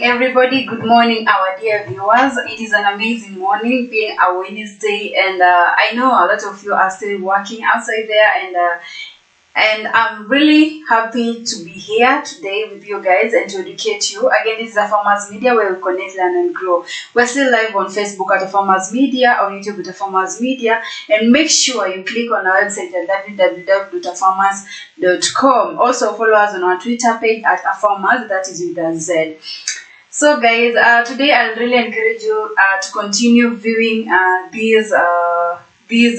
everybody. Good morning, our dear viewers. It is an amazing morning, being a Wednesday, and I know a lot of you are still working outside there, and I'm really happy to be here today with you guys and to educate you. Again, this is a Farmers Media where we connect, learn, and grow. We're still live on Facebook at a Farmers Media, on YouTube at a Farmers Media, and make sure you click on our website at www.afarmers.com. Also follow us on our Twitter page at afarmers, that is with a Z. So guys, today I'll really encourage you to continue viewing this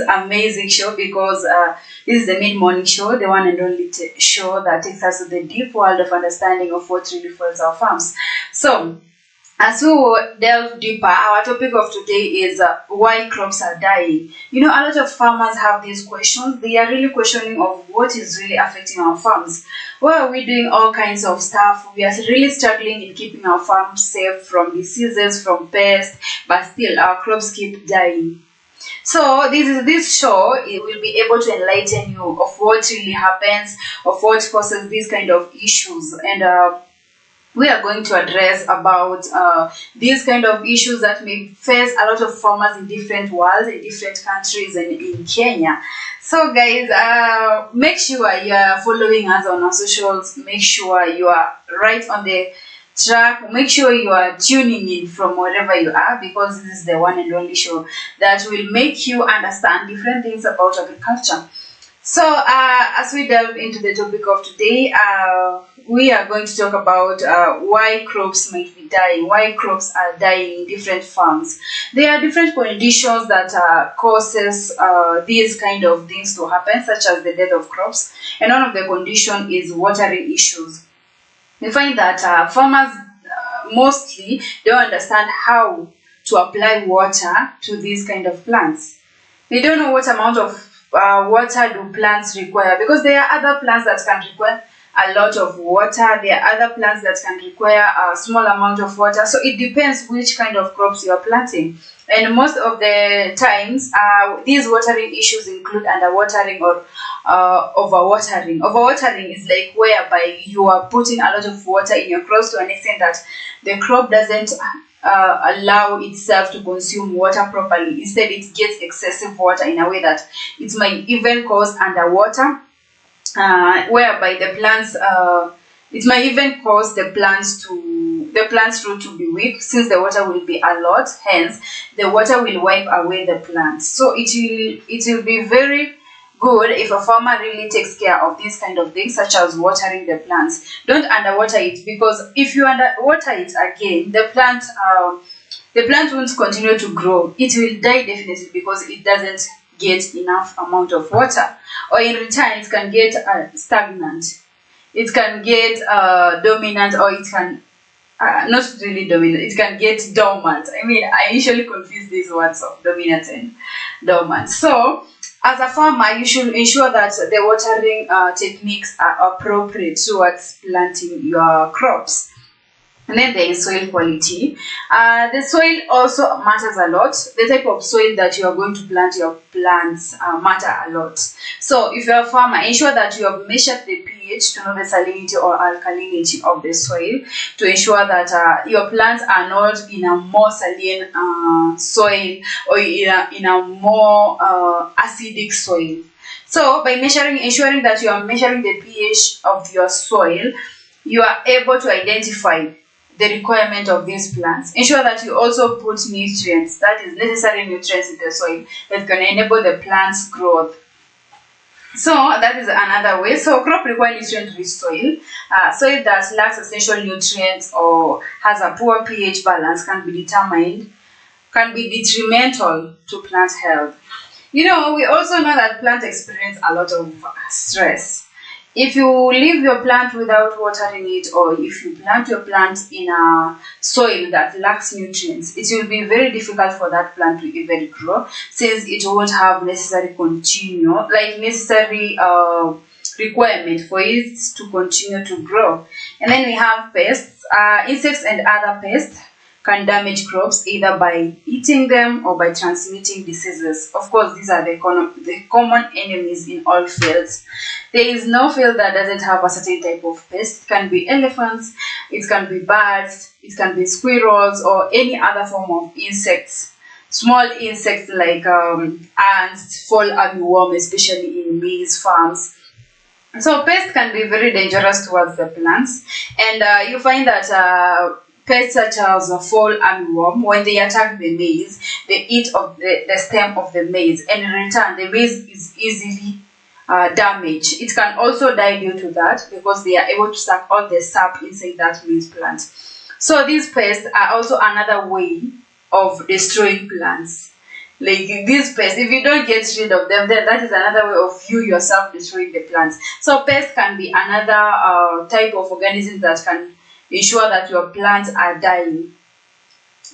amazing show, because this is the mid-morning show, the one and only show that takes us to the deep world of understanding of what really fuels our farms. So as we delve deeper, our topic of today is why crops are dying. You know, a lot of farmers have these questions. They are really questioning of what is really affecting our farms. Why are we doing all kinds of stuff? We are really struggling in keeping our farms safe from diseases, from pests, but still our crops keep dying. So this show, it will be able to enlighten you of what really happens, of what causes these kind of issues, and we are going to address about these kind of issues that may face a lot of farmers in different worlds, in different countries, and in Kenya. So guys, make sure you are following us on our socials. Make sure you are right on the track. Make sure you are tuning in from wherever you are, because this is the one and only show that will make you understand different things about agriculture. So as we delve into the topic of today, we are going to talk about why crops might be dying, why crops are dying in different farms. There are different conditions that causes these kind of things to happen, such as the death of crops, and one of the conditions is watering issues. We find that farmers mostly don't understand how to apply water to these kind of plants. They don't know what amount of water do plants require, because there are other plants that can require a lot of water. There are other plants that can require a small amount of water. So it depends which kind of crops you are planting. And most of the times, these watering issues include underwatering or overwatering. Overwatering is like whereby you are putting a lot of water in your crops to an extent that the crop doesn't allow itself to consume water properly. Instead, it gets excessive water in a way that it might even cause underwater, whereby the plants, it might even cause the plant's root to be weak, since the water will be a lot. Hence, the water will wipe away the plants. So it will be very good if a farmer really takes care of these kind of things, such as watering the plants. Don't underwater it, because if you underwater it again, the plant won't continue to grow. It will die definitely, because it doesn't get enough amount of water, or in return it can get stagnant, it can get dominant, or it can not really dominant, it can get dormant. I mean, I usually confuse these words of dominant and dormant. So as a farmer, you should ensure that the watering techniques are appropriate towards planting your crops. And then there is soil quality. The soil also matters a lot. The type of soil that you are going to plant your plants matter a lot. So if you are a farmer, ensure that you have measured the pH to know the salinity or alkalinity of the soil, to ensure that your plants are not in a more saline soil, or in a more acidic soil. So by ensuring that you are measuring the pH of your soil, you are able to identify the requirement of these plants. Ensure that you also put nutrients, that is necessary nutrients, in the soil that can enable the plant's growth. So that is another way. So crop require nutrient-rich soil. Soil that lacks essential nutrients or has a poor pH balance can be detrimental to plant health. You know, we also know that plants experience a lot of stress. If you leave your plant without watering it, or if you plant your plant in a soil that lacks nutrients, it will be very difficult for that plant to even grow, since it won't have necessary requirement for it to continue to grow. And then we have pests. Insects and other pests can damage crops either by eating them or by transmitting diseases. Of course, these are the common enemies in all fields. There is no field that doesn't have a certain type of pest. It can be elephants, it can be birds, it can be squirrels, or any other form of insects. Small insects like ants, fall armyworm, especially in maize farms. So pests can be very dangerous towards the plants, and you find that pests such as a fall armyworm, when they attack the maize, they eat of the stem of the maize, and in return the maize is easily damaged. It can also die due to that because they are able to suck all the sap inside that maize plant. So these pests are also another way of destroying plants. Like these pests, if you don't get rid of them, then that is another way of you yourself destroying the plants. So pests can be another type of organism that can ensure that your plants are dying.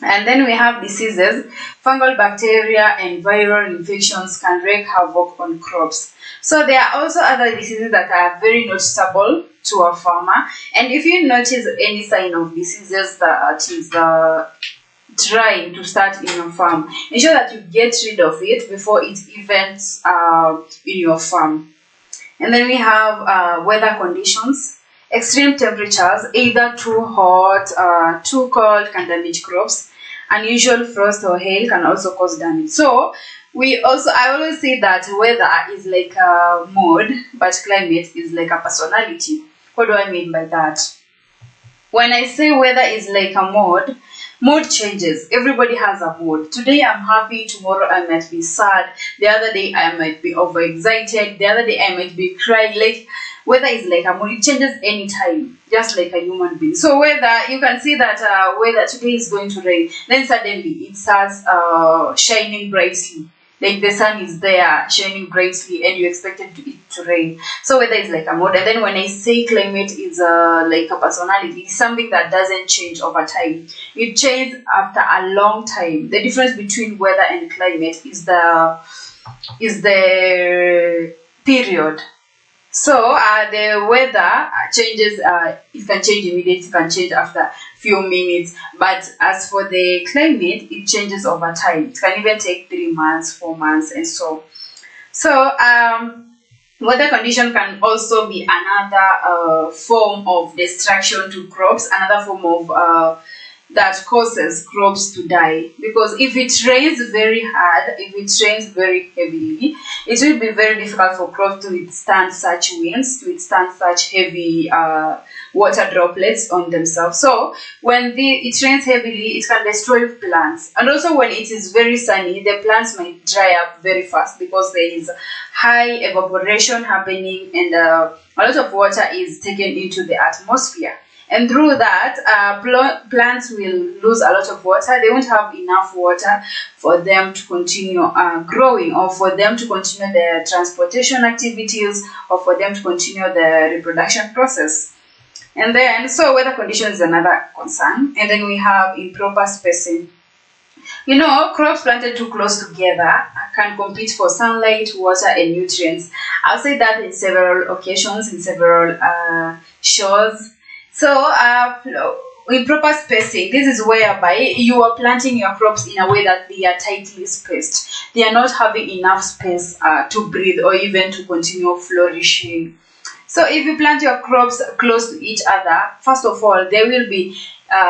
And then we have diseases. Fungal bacteria and viral infections can wreak havoc on crops. So there are also other diseases that are very noticeable to a farmer. And if you notice any sign of diseases that is trying to start in your farm, ensure that you get rid of it before it even in your farm. And then we have weather conditions. Extreme temperatures, either too hot, too cold, can damage crops. Unusual frost or hail can also cause damage. So I always say that weather is like a mood, but climate is like a personality. What do I mean by that? When I say weather is like a mood changes. Everybody has a mood. Today I'm happy, tomorrow I might be sad, the other day I might be overexcited, the other day I might be crying. Like weather is like a mood. It changes anytime, just like a human being. So weather, you can see that weather today is going to rain, then suddenly it starts shining brightly. Like the sun is there shining brightly and you expected it to rain. So weather is like a mood. And then when I say climate is like a personality, it's something that doesn't change over time. It changes after a long time. The difference between weather and climate is the period. So the weather changes, it can change immediately, it can change after few minutes, but as for the climate, it changes over time. It can even take 3 months, 4 months, and so. So weather condition can also be another form of destruction to crops, another form of that causes crops to die, because if it rains very hard, if it rains very heavily, it will be very difficult for crops to withstand such winds, to withstand such heavy water droplets on themselves. So when it rains heavily, it can destroy plants. And also when it is very sunny, the plants might dry up very fast because there is high evaporation happening and a lot of water is taken into the atmosphere. And through that, plants will lose a lot of water. They won't have enough water for them to continue growing, or for them to continue their transportation activities, or for them to continue the reproduction process. And then, so weather conditions is another concern. And then we have improper spacing. You know, crops planted too close together can compete for sunlight, water, and nutrients. I'll say that in several occasions, in several shows. So, improper spacing, this is whereby you are planting your crops in a way that they are tightly spaced. They are not having enough space to breathe or even to continue flourishing. So, if you plant your crops close to each other, first of all, there will be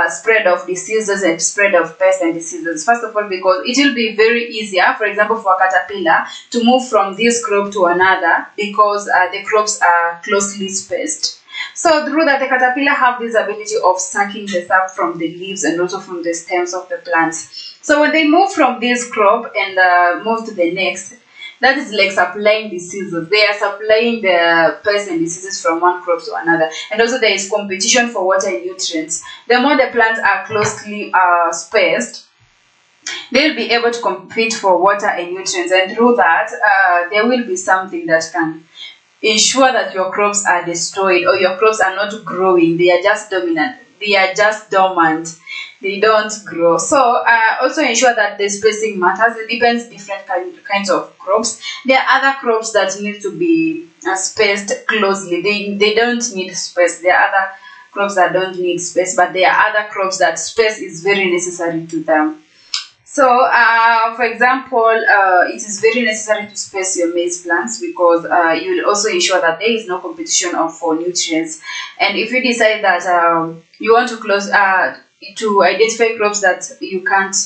spread of diseases and spread of pests and diseases. First of all, because it will be very easier, for example, for a caterpillar to move from this crop to another because the crops are closely spaced. So through that, the caterpillar have this ability of sucking the sap from the leaves and also from the stems of the plants. So when they move from this crop and move to the next, that is like supplying diseases. They are supplying the pests and diseases from one crop to another. And also there is competition for water and nutrients. The more the plants are closely spaced, they'll be able to compete for water and nutrients. And through that, there will be something that can ensure that your crops are destroyed or your crops are not growing. They are just dominant. They are just dormant. They don't grow. So also ensure that the spacing matters. It depends different kinds of crops. There are other crops that need to be spaced closely. They don't need space. There are other crops that don't need space, but there are other crops that space is very necessary to them. So, for example, it is very necessary to space your maize plants because you will also ensure that there is no competition for nutrients. And if you decide that you want to close to identify crops that you can't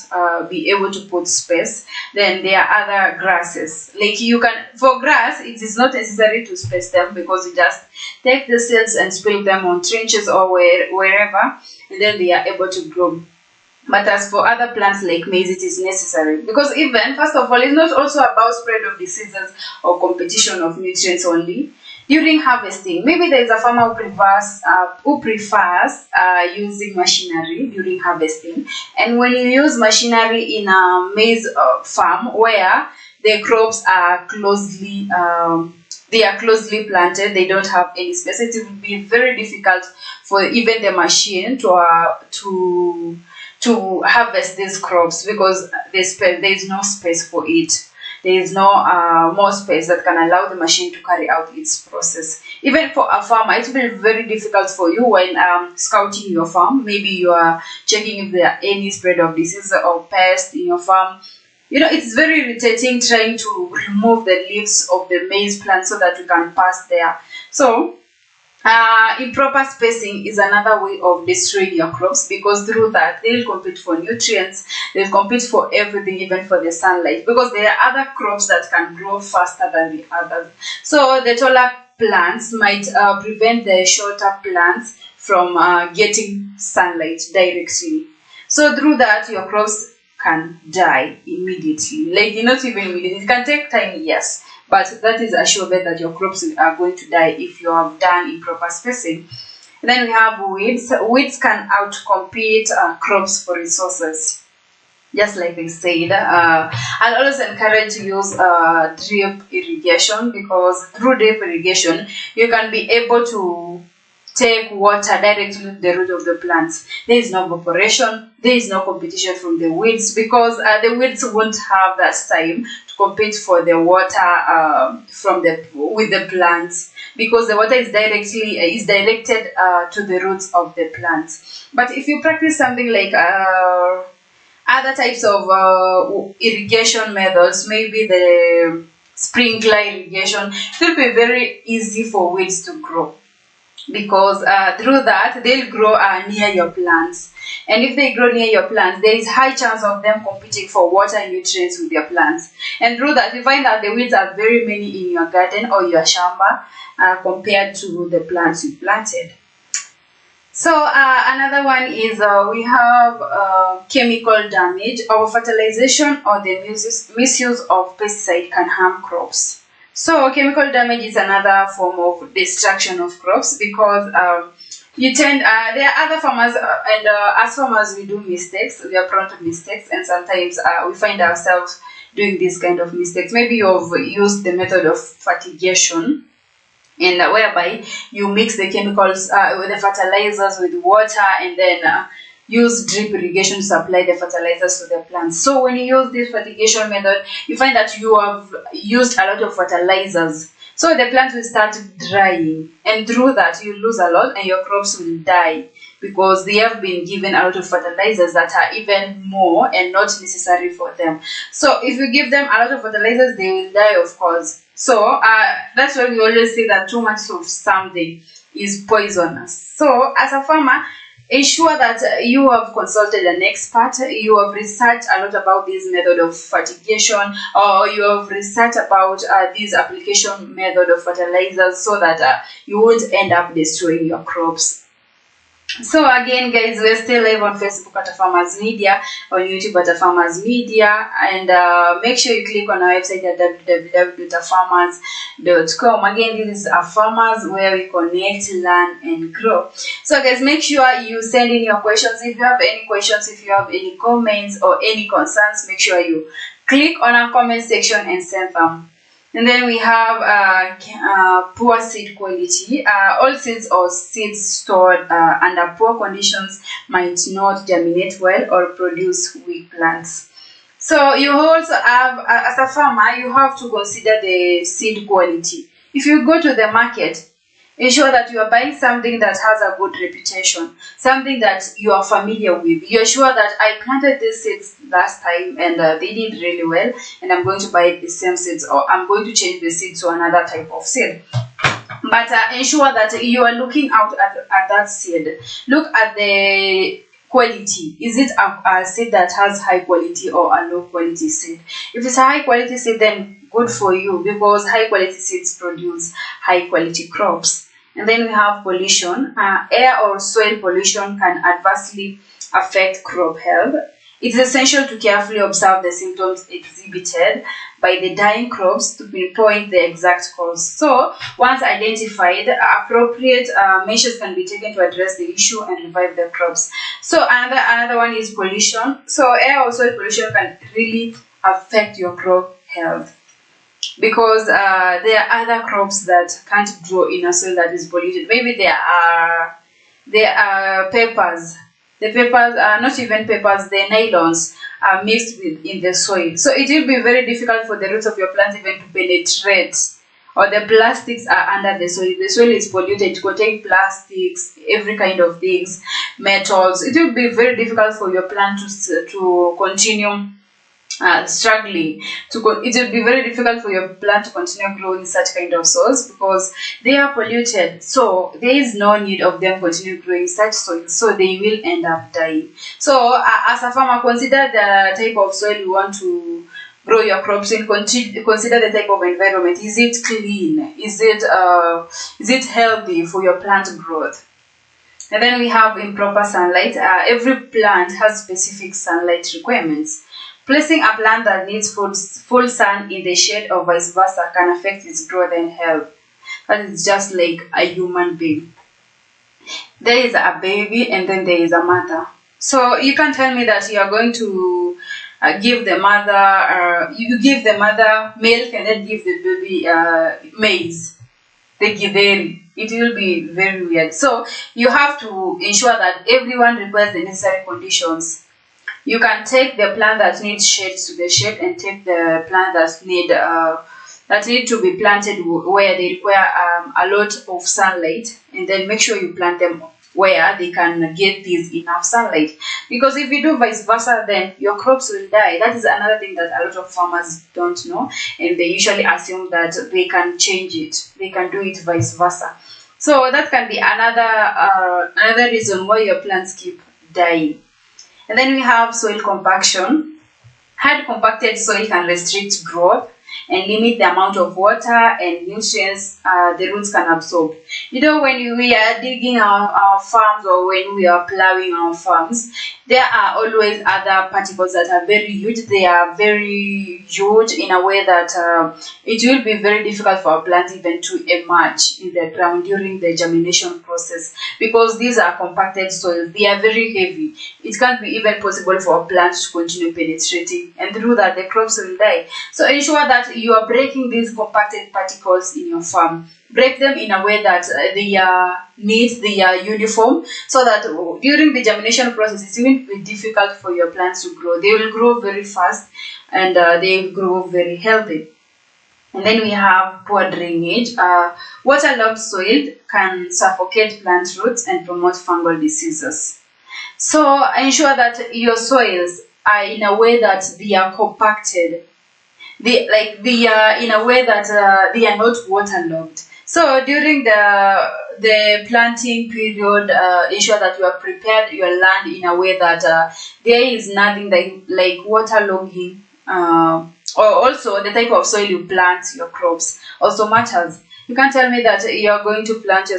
be able to put space, then there are other grasses. Like you can, for grass, it is not necessary to space them because you just take the seeds and sprinkle them on trenches or wherever, and then they are able to grow. But as for other plants like maize, it is necessary because even, first of all, it's not also about spread of diseases or competition of nutrients only. During harvesting, maybe there is a farmer who prefers using machinery during harvesting. And when you use machinery in a maize farm where the crops are closely planted, they don't have any space, it will be very difficult for even the machine to harvest these crops because there is no space for it. There is no more space that can allow the machine to carry out its process. Even for a farmer, it will be very difficult for you when scouting your farm. Maybe you are checking if there are any spread of disease or pest in your farm. You know, it's very irritating trying to remove the leaves of the maize plant so that you can pass there. So, improper spacing is another way of destroying your crops because through that they will compete for nutrients, they'll compete for everything, even for the sunlight, because there are other crops that can grow faster than the others. So the taller plants might prevent the shorter plants from getting sunlight directly. So through that your crops can die immediately. Like, not even immediately, it can take time, yes, but that is a sure bet that your crops are going to die if you have done improper spacing. Then we have weeds. Weeds can outcompete crops for resources. Just like they said, I'll always encourage to use drip irrigation because through drip irrigation, you can be able to take water directly to the root of the plants. There is no evaporation, there is no competition from the weeds because the weeds won't have that time to compete for the water with the plants because the water is directed to the roots of the plants. But if you practice something like other types of irrigation methods, maybe the sprinkler irrigation, it will be very easy for weeds to grow because through that they'll grow near your plants, and if they grow near your plants, there is high chance of them competing for water and nutrients with your plants, and through that you find that the weeds are very many in your garden or your shamba compared to the plants you planted. So another one is we have chemical damage. Over-fertilization or the misuse of pesticide can harm crops. So chemical damage is another form of destruction of crops because there are other farmers and as farmers we do mistakes, we are prone to mistakes, and sometimes we find ourselves doing these kind of mistakes. Maybe you've used the method of fertigation, and whereby you mix the chemicals with the fertilizers with water and then use drip irrigation to supply the fertilizers to the plants. So when you use this fertigation method, you find that you have used a lot of fertilizers. So the plants will start drying, and through that you lose a lot and your crops will die because they have been given a lot of fertilizers that are even more and not necessary for them. So if you give them a lot of fertilizers, they will die, of course. So that's why we always say that too much of something is poisonous. So as a farmer, ensure that you have consulted an expert, you have researched a lot about this method of fertigation, or you have researched about this application method of fertilizers so that you won't end up destroying your crops. So again, guys, we're still live on Facebook at Farmers Media, on YouTube at Farmers Media, and make sure you click on our website at www.farmers.com. Again, this is Farmers, where we connect, learn, and grow. So guys, make sure you send in your questions. If you have any questions, if you have any comments or any concerns, make sure you click on our comment section and send them. And then we have poor seed quality. All seeds or seeds stored under poor conditions might not germinate well or produce weak plants. So you also have, as a farmer, you have to consider the seed quality. If you go to the market Ensure that you are buying something that has a good reputation, something that you are familiar with. You're sure that I planted these seeds last time and they did really well, and I'm going to buy the same seeds, or I'm going to change the seed to another type of seed. But ensure that you are looking out at that seed. Look at the quality. Is it a seed that has high quality or a low quality seed? If it's a high quality seed, then good for you, because high quality seeds produce high quality crops. And then we have pollution. Air or soil pollution can adversely affect crop health. It is essential to carefully observe the symptoms exhibited by the dying crops to pinpoint the exact cause. So, once identified, appropriate measures can be taken to address the issue and revive the crops. So, another one is pollution. So, air or soil pollution can really affect your crop health, because there are other crops that can't grow in a soil that is polluted. Maybe there are peppers. The peppers are not even peppers, the nylons are mixed with in the soil. So it will be very difficult for the roots of your plants even to penetrate, or the plastics are under the soil. The soil is polluted, it contains plastics, every kind of things, metals. It will be very difficult for your plant to continue struggling. It will be very difficult for your plant to continue growing such kind of soils, because they are polluted. So there is no need of them continue growing such soils, so they will end up dying. So as a farmer, consider the type of soil you want to grow your crops in. Consider the type of environment. Is it clean? Is it healthy for your plant growth? And then we have improper sunlight. Every plant has specific sunlight requirements. Placing a plant that needs full sun in the shade or vice versa can affect its growth and health. That is just like a human being. There is a baby and then there is a mother. So you can tell me that you are going to give the mother, you give the mother milk and then give the baby maize, the githeri. It will be very weird. So you have to ensure that everyone requires the necessary conditions. You can take the plant that needs shade to the shade, and take the plant that need to be planted where they require a lot of sunlight, and then make sure you plant them where they can get this enough sunlight. Because if you do vice versa, then your crops will die. That is another thing that a lot of farmers don't know, and they usually assume that they can change it. They can do it vice versa. So that can be another reason why your plants keep dying. And then we have soil compaction. Hard compacted soil can restrict growth and limit the amount of water and nutrients the roots can absorb. You know, when we are digging our farms, or when we are plowing our farms, there are always other particles that are very huge. They are very huge in a way that it will be very difficult for a plant even to emerge in the ground during the germination process, because these are compacted soils. They are very heavy. It can't be even possible for a plant to continue penetrating, and through that the crops will die. So ensure that you are breaking these compacted particles in your farm. Break them in a way that they are neat, they are uniform, so that during the germination process it will be difficult for your plants to grow. They will grow very fast, and they will grow very healthy. And then we have poor drainage. Waterlogged soil can suffocate plant roots and promote fungal diseases. So ensure that your soils are in a way that they are compacted. They are in a way that they are not waterlogged. So during the planting period, ensure that you have prepared your land in a way that there is nothing like waterlogging. Or also the type of soil you plant your crops also matters. You can't tell me that you are going to plant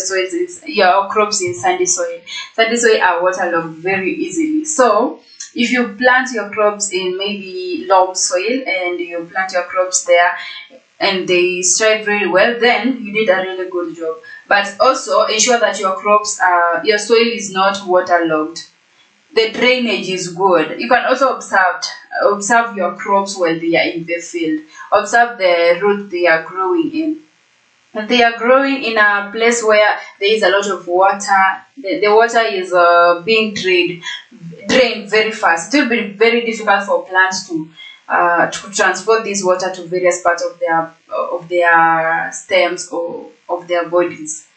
your crops in sandy soil. Sandy soil are waterlogged very easily. So if you plant your crops in maybe loam soil and you plant your crops there and they strive very well, then you did a really good job. But also ensure that your soil is not waterlogged. The drainage is good. You can also observe your crops while they are in the field. Observe the root they are growing in. If they are growing in a place where there is a lot of water, the water is being drained very fast. It will be very difficult for plants to transport this water to various parts of their stems or of their bodies.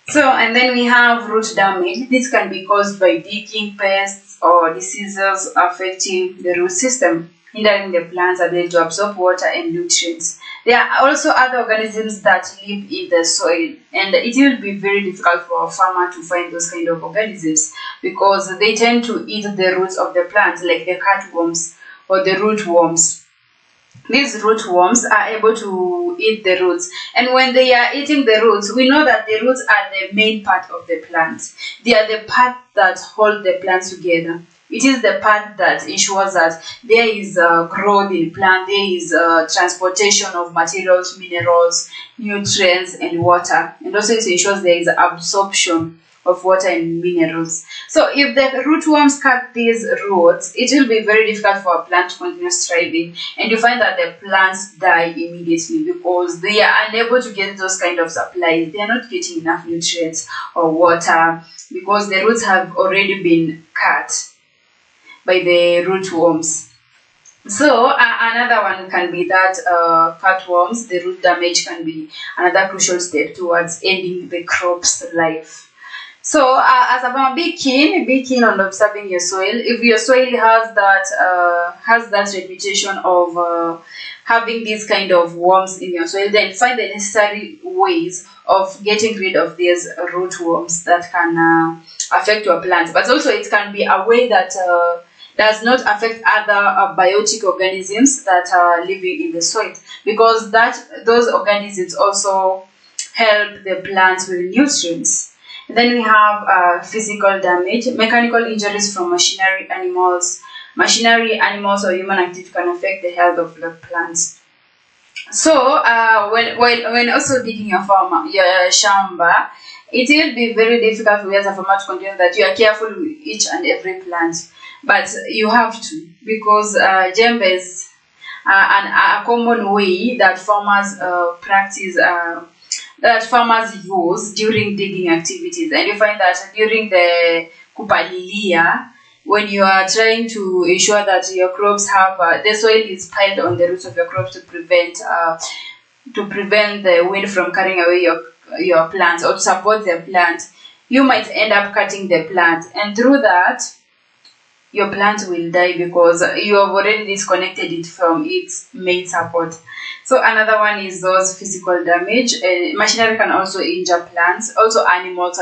So, and then we have root damage. This can be caused by digging, pests, or diseases affecting the root system, hindering the plant's ability to absorb water and nutrients. There are also other organisms that live in the soil, and it will be very difficult for a farmer to find those kind of organisms because they tend to eat the roots of the plant, like the cutworms or the root worms. These root worms are able to eat the roots, and when they are eating the roots, we know that the roots are the main part of the plant. They are the part that hold the plant together. It is the part that ensures that there is growth in plant, there is transportation of materials, minerals, nutrients, and water, and also it ensures there is absorption of water and minerals. So if the rootworms cut these roots, it will be very difficult for a plant to continue thriving, and you find that the plants die immediately because they are unable to get those kind of supplies. They are not getting enough nutrients or water because the roots have already been cut by the rootworms. So another one can be that cutworms, the root damage can be another crucial step towards ending the crop's life. So as a farmer, be keen on observing your soil. If your soil has that reputation of having these kind of worms in your soil, then find the necessary ways of getting rid of these root worms that can affect your plants. But also it can be a way that does not affect other biotic organisms that are living in the soil, because those organisms also help the plants with nutrients. Then we have physical damage. Mechanical injuries from machinery, animals, or human activity can affect the health of the plants. So when also digging your shamba, it will be very difficult for you as a farmer to continue that you are careful with each and every plant, but you have to, because jembes are a common way that farmers practice. That farmers use during digging activities, and you find that during the kupalilia, when you are trying to ensure that your crops have the soil is piled on the roots of your crops to prevent the wind from carrying away your plants, or to support the plant, you might end up cutting the plant, and through that your plant will die because you have already disconnected it from its main support. So another one is those physical damage. Machinery can also injure plants. Also animals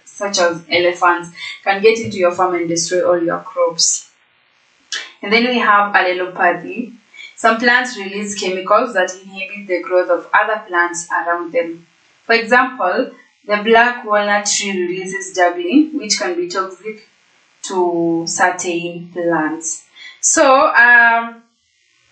such as elephants can get into your farm and destroy all your crops. And then we have allelopathy. Some plants release chemicals that inhibit the growth of other plants around them. For example, the black walnut tree releases juggling, which can be toxic to certain plants. So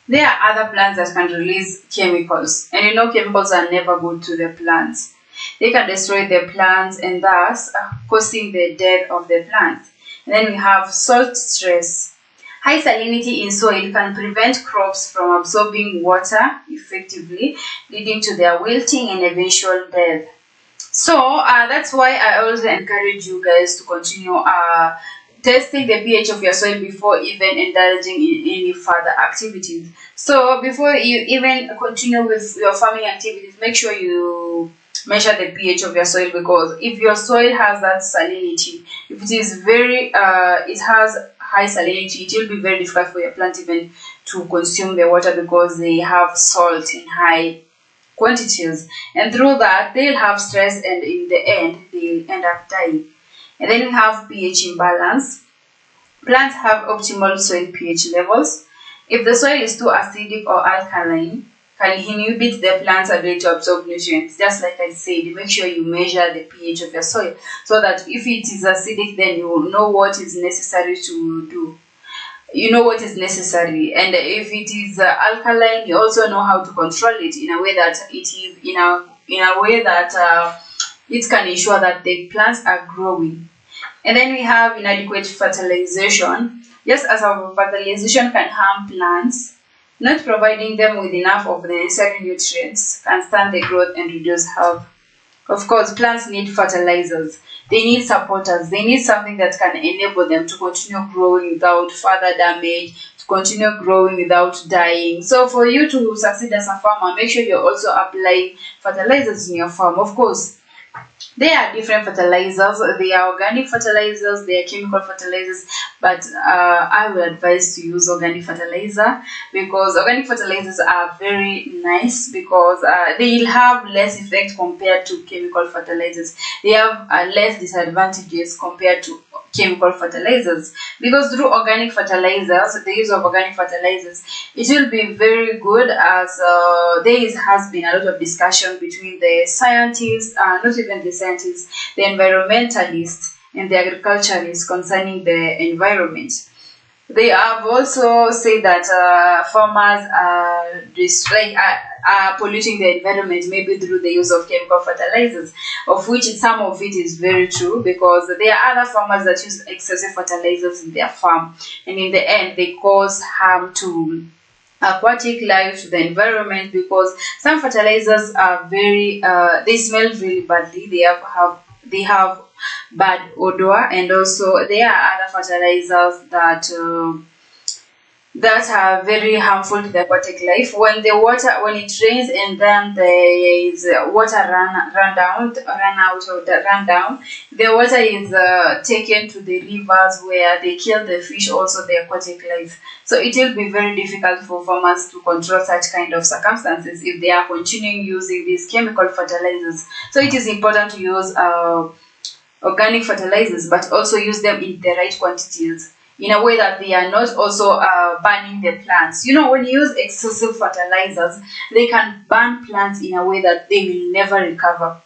there are other plants that can release chemicals, and you know chemicals are never good to the plants. They can destroy the plants and thus causing the death of the plants. And then we have salt stress. High salinity in soil can prevent crops from absorbing water effectively, leading to their wilting and eventual death. So that's why I always encourage you guys to continue testing the pH of your soil before even indulging in any further activities. So before you even continue with your farming activities, make sure you measure the pH of your soil, because if your soil has that salinity, if it is it has high salinity, it will be very difficult for your plant even to consume the water because they have salt in high quantities, and through that they'll have stress, and in the end they'll end up dying. And then we have pH imbalance. Plants have optimal soil pH levels. If the soil is too acidic or alkaline, can inhibit the plant's ability to absorb nutrients. Just like I said, make sure you measure the pH of your soil so that if it is acidic, then you will know what is necessary to do. You know what is necessary, and if it is alkaline, you also know how to control it in a way that it is in a way that it can ensure that the plants are growing. And then we have inadequate fertilization. Just as our fertilization can harm plants, not providing them with enough of the necessary nutrients can stunt the growth and reduce health. Of course, plants need fertilizers. They need supporters. They need something that can enable them to continue growing without further damage, to continue growing without dying. So for you to succeed as a farmer, make sure you're also applying fertilizers in your farm. Of course, There are different fertilizers. They are organic fertilizers, they are chemical fertilizers, but I would advise to use organic fertilizer, because organic fertilizers are very nice, because they'll have less effect compared to chemical fertilizers. They have less disadvantages compared to chemical fertilizers, because through organic fertilizers, the use of organic fertilizers, it will be very good, as has been a lot of discussion between the scientists, not even the scientists, the environmentalists and the agriculturists concerning the environment. They have also said that farmers are polluting the environment, maybe through the use of chemical fertilizers, of which some of it is very true, because there are other farmers that use excessive fertilizers in their farm, and in the end they cause harm to aquatic life, to the environment, because some fertilizers are very they smell really badly. They have bad odor, and also there are other fertilizers that are very harmful to the aquatic life. When it rains and then there is water run down, the water is taken to the rivers, where they kill the fish, also the aquatic life. So it will be very difficult for farmers to control such kind of circumstances if they are continuing using these chemical fertilizers. So it is important to use organic fertilizers, but also use them in the right quantities, in a way that they are not also burning the plants. You know, when you use excessive fertilizers, they can burn plants in a way that they will never recover.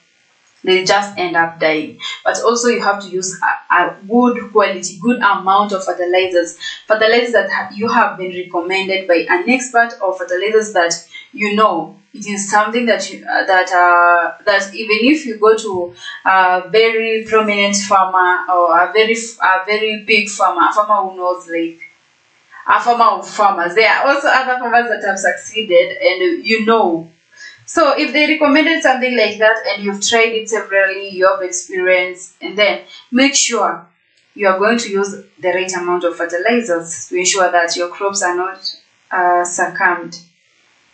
They just end up dying. But also you have to use a good quality, good amount of fertilizers that you have been recommended by an expert, or fertilizers that you know it is something that that even if you go to a very prominent farmer, or a very big farmer, a farmer who knows, like a farmer of farmers, there are also other farmers that have succeeded, and you know. So if they recommended something like that and you've tried it severally, you have experience, and then make sure you are going to use the right amount of fertilizers to ensure that your crops are not succumbed.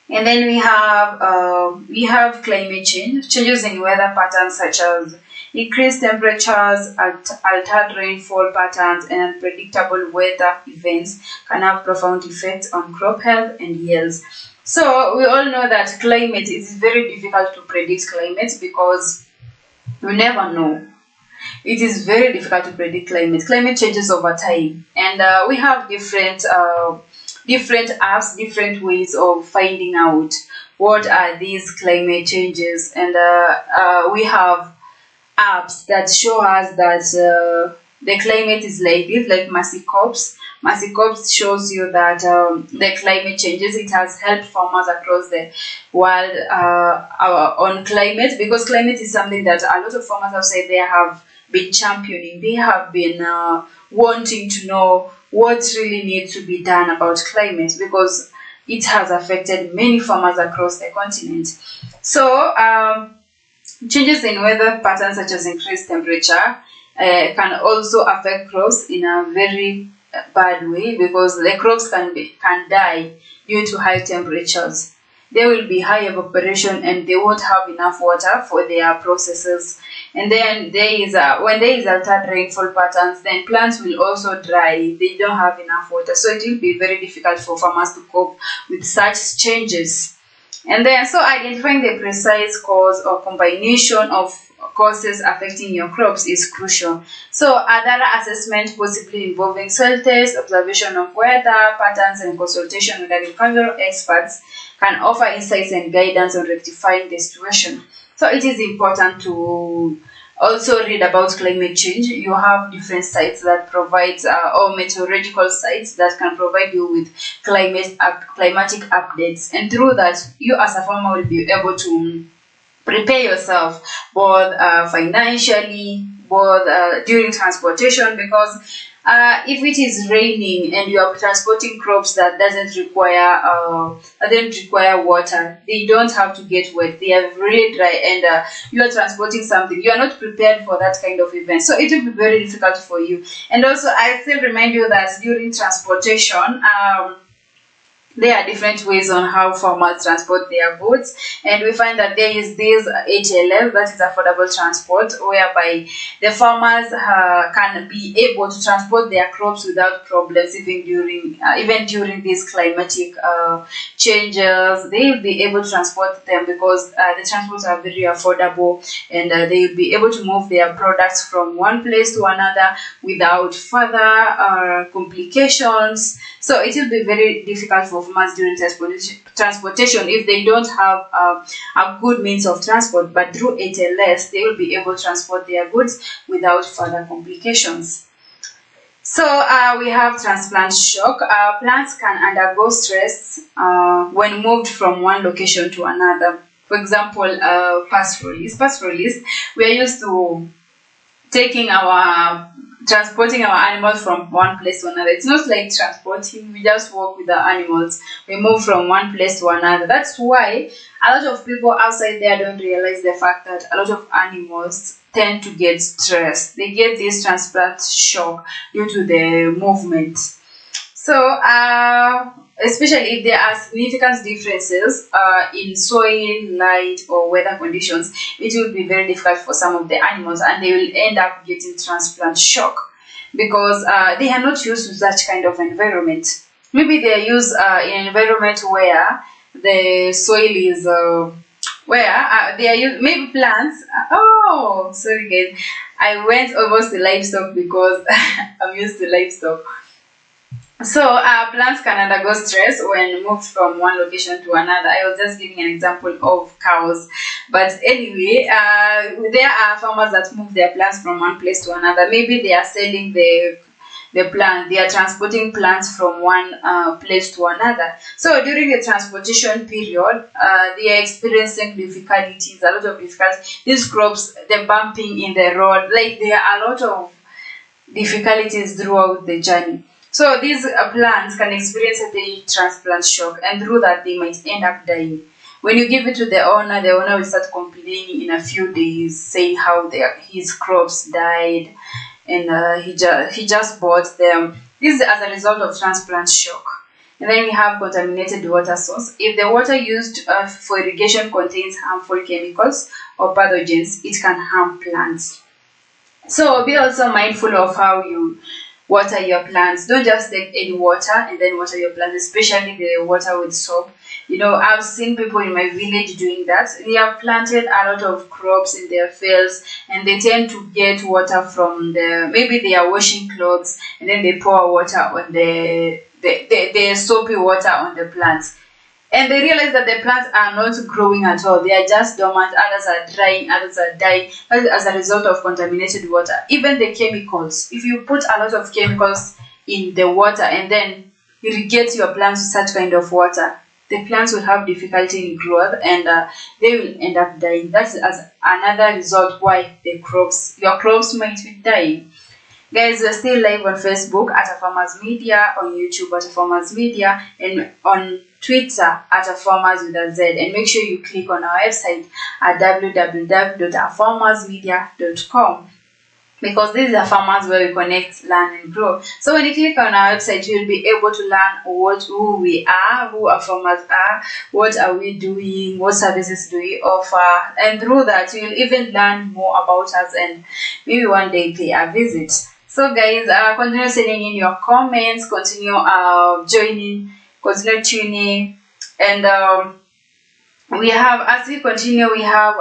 And then we have climate changes in weather patterns, such as increased temperatures, altered rainfall patterns, and unpredictable weather events can have profound effects on crop health and yields. So we all know that climate is very difficult to predict climate, because we never know. It is very difficult to predict climate. Climate changes over time, and we have different apps, different ways of finding out what are these climate changes, and we have apps that show us that the climate is like this, like Mercy-Corps. Mercy-Corps shows you that the climate changes. It has helped farmers across the world on climate, because climate is something that a lot of farmers have said they have been championing. They have been wanting to know what really needs to be done about climate, because it has affected many farmers across the continent. So changes in weather patterns, such as increased temperature, can also affect crops in a very bad way, because the crops can die due to high temperatures. There will be high evaporation, and they won't have enough water for their processes. And then when there is altered rainfall patterns, then plants will also dry. They don't have enough water, so it will be very difficult for farmers to cope with such changes. And then, so identifying the precise cause or combination of causes affecting your crops is crucial. So other assessment, possibly involving soil tests, observation of weather patterns, and consultation with agricultural experts, can offer insights and guidance on rectifying the situation. So it is important to also read about climate change. You have different sites that provide, or meteorological sites that can provide you with climatic updates, and through that, you as a farmer will be able to prepare yourself, both financially, both during transportation, because if it is raining and you are transporting crops that doesn't require water, they don't have to get wet, they are really dry, and you are transporting something, you are not prepared for that kind of event, so it will be very difficult for you. And also, I still remind you that during transportation, There are different ways on how farmers transport their goods, and we find that there is this HLF, that is affordable transport, whereby the farmers can be able to transport their crops without problems, even during these climatic changes. They will be able to transport them because the transports are very affordable, and they will be able to move their products from one place to another without further complications. So it will be very difficult for farmers during transportation if they don't have a good means of transport. But through HLS, they will be able to transport their goods without further complications. So we have transplant shock. Plants can undergo stress when moved from one location to another. For example, pastoralists, we are used to transporting our animals from one place to another. It's not like transporting, we just walk with the animals. We move from one place to another. That's why a lot of people outside there don't realize the fact that a lot of animals tend to get stressed. They get this transplant shock due to the movement. So especially if there are significant differences in soil, light, or weather conditions, it will be very difficult for some of the animals, and they will end up getting transplant shock because they are not used to such kind of environment. Maybe they are used in an environment where the soil is where they are used, maybe plants. Oh, sorry guys, I went almost to livestock because I'm used to livestock. So plants can undergo stress when moved from one location to another. I was just giving an example of cows, but anyway, there are farmers that move their plants from one place to another. Maybe they are selling the plant. They are transporting plants from one place to another. So during the transportation period, they are experiencing difficulties, a lot of difficulties. These crops, the bumping in the road, like there are a lot of difficulties throughout the journey. So these plants can experience a transplant shock, and through that they might end up dying. When you give it to the owner will start complaining in a few days, saying how his crops died, and he just bought them. This is as a result of transplant shock. And then we have contaminated water source. If the water used for irrigation contains harmful chemicals or pathogens, it can harm plants. So be also mindful of how you water your plants. Don't just take any water and then water your plants, especially the water with soap. You know, I've seen people in my village doing that. They have planted a lot of crops in their fields, and they tend to get water from maybe they are washing clothes, and then they pour water on the soapy water on the plants. And they realize that the plants are not growing at all. They are just dormant, others are drying, others are dying as a result of contaminated water. Even the chemicals, if you put a lot of chemicals in the water and then irrigate your plants with such kind of water, the plants will have difficulty in growth, and they will end up dying. That's as another result why your crops might be dying. Guys, we're still live on Facebook at Farmers Media, on YouTube at Farmers Media, and on Twitter at Farmers with a Z. And make sure you click on our website at www.farmersmedia.com, because this is a farmers where we connect, learn, and grow. So when you click on our website, you'll be able to learn who we are, who our farmers are, what are we doing, what services do we offer, and through that you'll even learn more about us, and maybe one day pay a visit. So guys, continue sending in your comments, continue joining, continue tuning, and as we continue, we have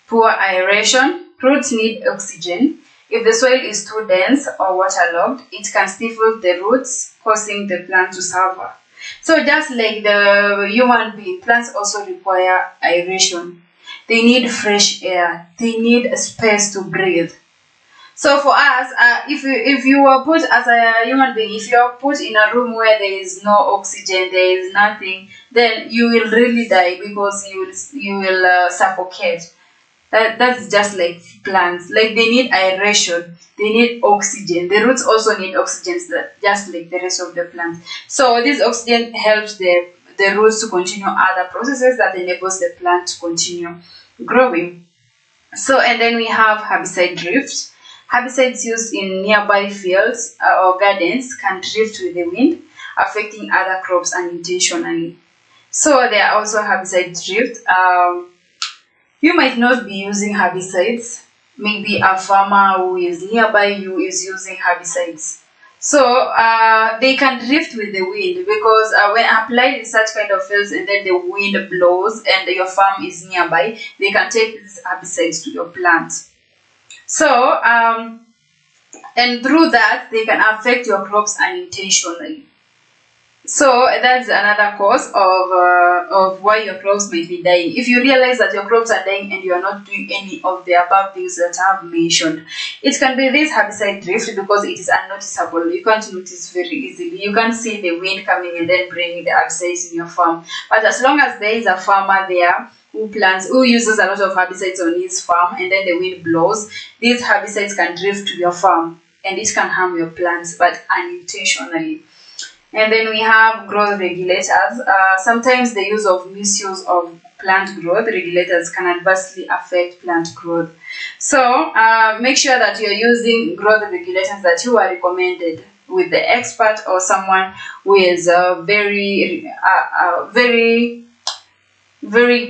poor aeration. Roots need oxygen. If the soil is too dense or waterlogged, it can stifle the roots, causing the plant to suffer. So just like the human being, plants also require aeration. They need fresh air. They need space to breathe. So for us, if you were put as a human being, if you are put in a room where there is no oxygen, there is nothing, then you will really die, because you will suffocate. That's just like plants. Like they need aeration, they need oxygen. The roots also need oxygen, just like the rest of the plants. So this oxygen helps the roots to continue other processes that enables the plant to continue growing. So, and then we have herbicide drift. Herbicides used in nearby fields or gardens can drift with the wind. affecting other crops unintentionally. So there are also herbicide drift. You might not be using herbicides. Maybe a farmer who is nearby you is using herbicides. So they can drift with the wind, because when applied in such kind of fields and then the wind blows and your farm is nearby, they can take these herbicides to your plant. So and through that they can affect your crops unintentionally. So that's another cause of why your crops might be dying. If you realize that your crops are dying and you are not doing any of the above things that I have mentioned, it can be this herbicide drift, because it is unnoticeable. You can't notice very easily. You can't see the wind coming and then bringing the herbicides in your farm. But as long as there is a farmer there who uses a lot of herbicides on his farm, and then the wind blows, these herbicides can drift to your farm and it can harm your plants, but unintentionally. And then we have growth regulators. Sometimes the misuse of plant growth regulators can adversely affect plant growth. So make sure that you're using growth regulators that you are recommended with the expert or someone who is very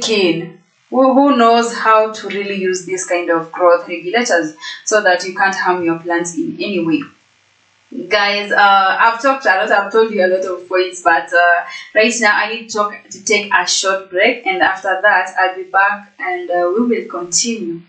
keen, who knows how to really use this kind of growth regulators, so that you can't harm your plants in any way. Guys, I've talked a lot, I've told you a lot of points, but right now I need to take a short break, and after that I'll be back and we will continue.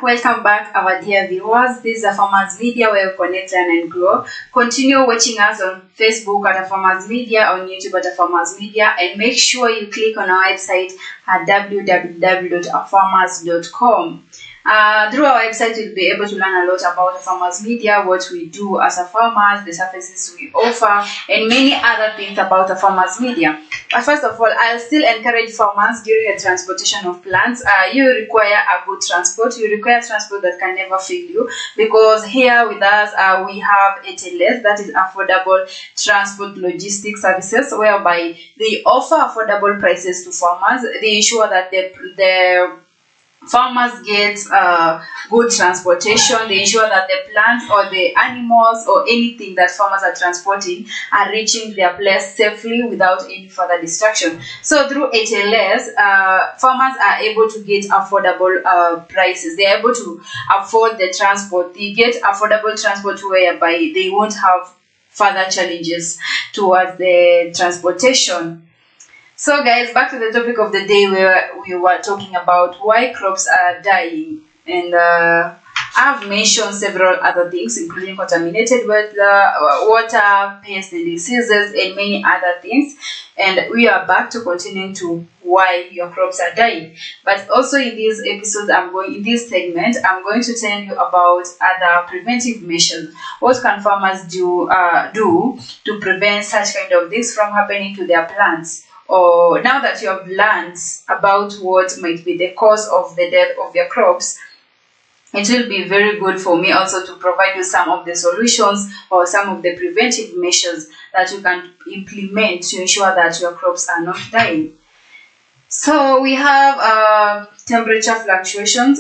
Welcome back, our dear viewers. This is Farmers Media, where we connect, learn, and grow. Continue watching us on Facebook at Farmers Media, on YouTube at Farmers Media, and make sure you click on our website at www.farmers.com. Through our website, you'll be able to learn a lot about Farmers Media, what we do as a farmers, the services we offer, and many other things about Farmers Media. But first of all, I'll still encourage farmers during the transportation of plants. You require a good transport. You require transport that can never fail you, because here with us we have ATLS, that is Affordable Transport Logistics Services, whereby they offer affordable prices to farmers. They ensure that the farmers get good transportation. They ensure that the plants or the animals or anything that farmers are transporting are reaching their place safely without any further distraction. So through HLS, farmers are able to get affordable prices. They are able to afford the transport. They get affordable transport whereby they won't have further challenges towards the transportation. So guys, back to the topic of the day where we were talking about why crops are dying. And I've mentioned several other things, including contaminated water, pests and diseases, and many other things. And we are back to continuing to why your crops are dying. But also in this episode, in this segment, I'm going to tell you about other preventive measures. What can farmers do to prevent such kind of things from happening to their plants? Or now that you have learned about what might be the cause of the death of your crops, it will be very good for me also to provide you some of the solutions or some of the preventive measures that you can implement to ensure that your crops are not dying. So we have temperature fluctuations.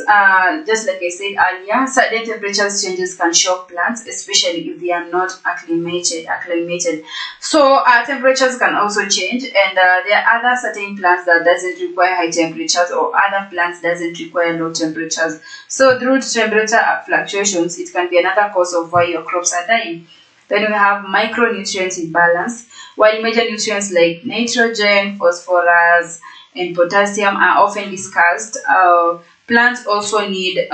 Just like I said earlier, sudden temperature changes can shock plants, especially if they are not acclimated. So temperatures can also change, and there are other certain plants that doesn't require high temperatures, or other plants doesn't require low temperatures. So through temperature fluctuations, it can be another cause of why your crops are dying. Then we have micronutrient imbalance. While major nutrients like nitrogen, phosphorus, and potassium are often discussed, plants also need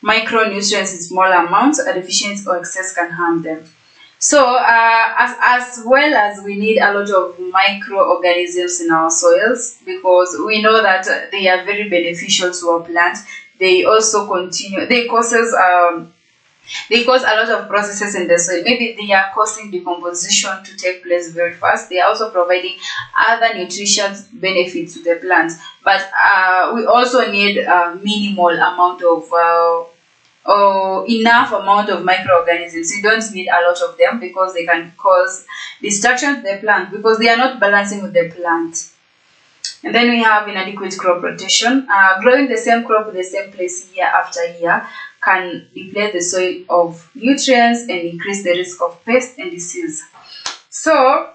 micronutrients in small amounts. A deficiency or excess can harm them. So as well as we need a lot of microorganisms in our soils, because we know that they are very beneficial to our plants. They also they cause a lot of processes in the soil. Maybe they are causing decomposition to take place very fast. They are also providing other nutritious benefits to the plants. But we also need a minimal amount of enough amount of microorganisms. You don't need a lot of them because they can cause destruction to the plant because they are not balancing with the plant. And then we have inadequate crop rotation. Growing the same crop in the same place year after year can deplete the soil of nutrients and increase the risk of pest and disease. So,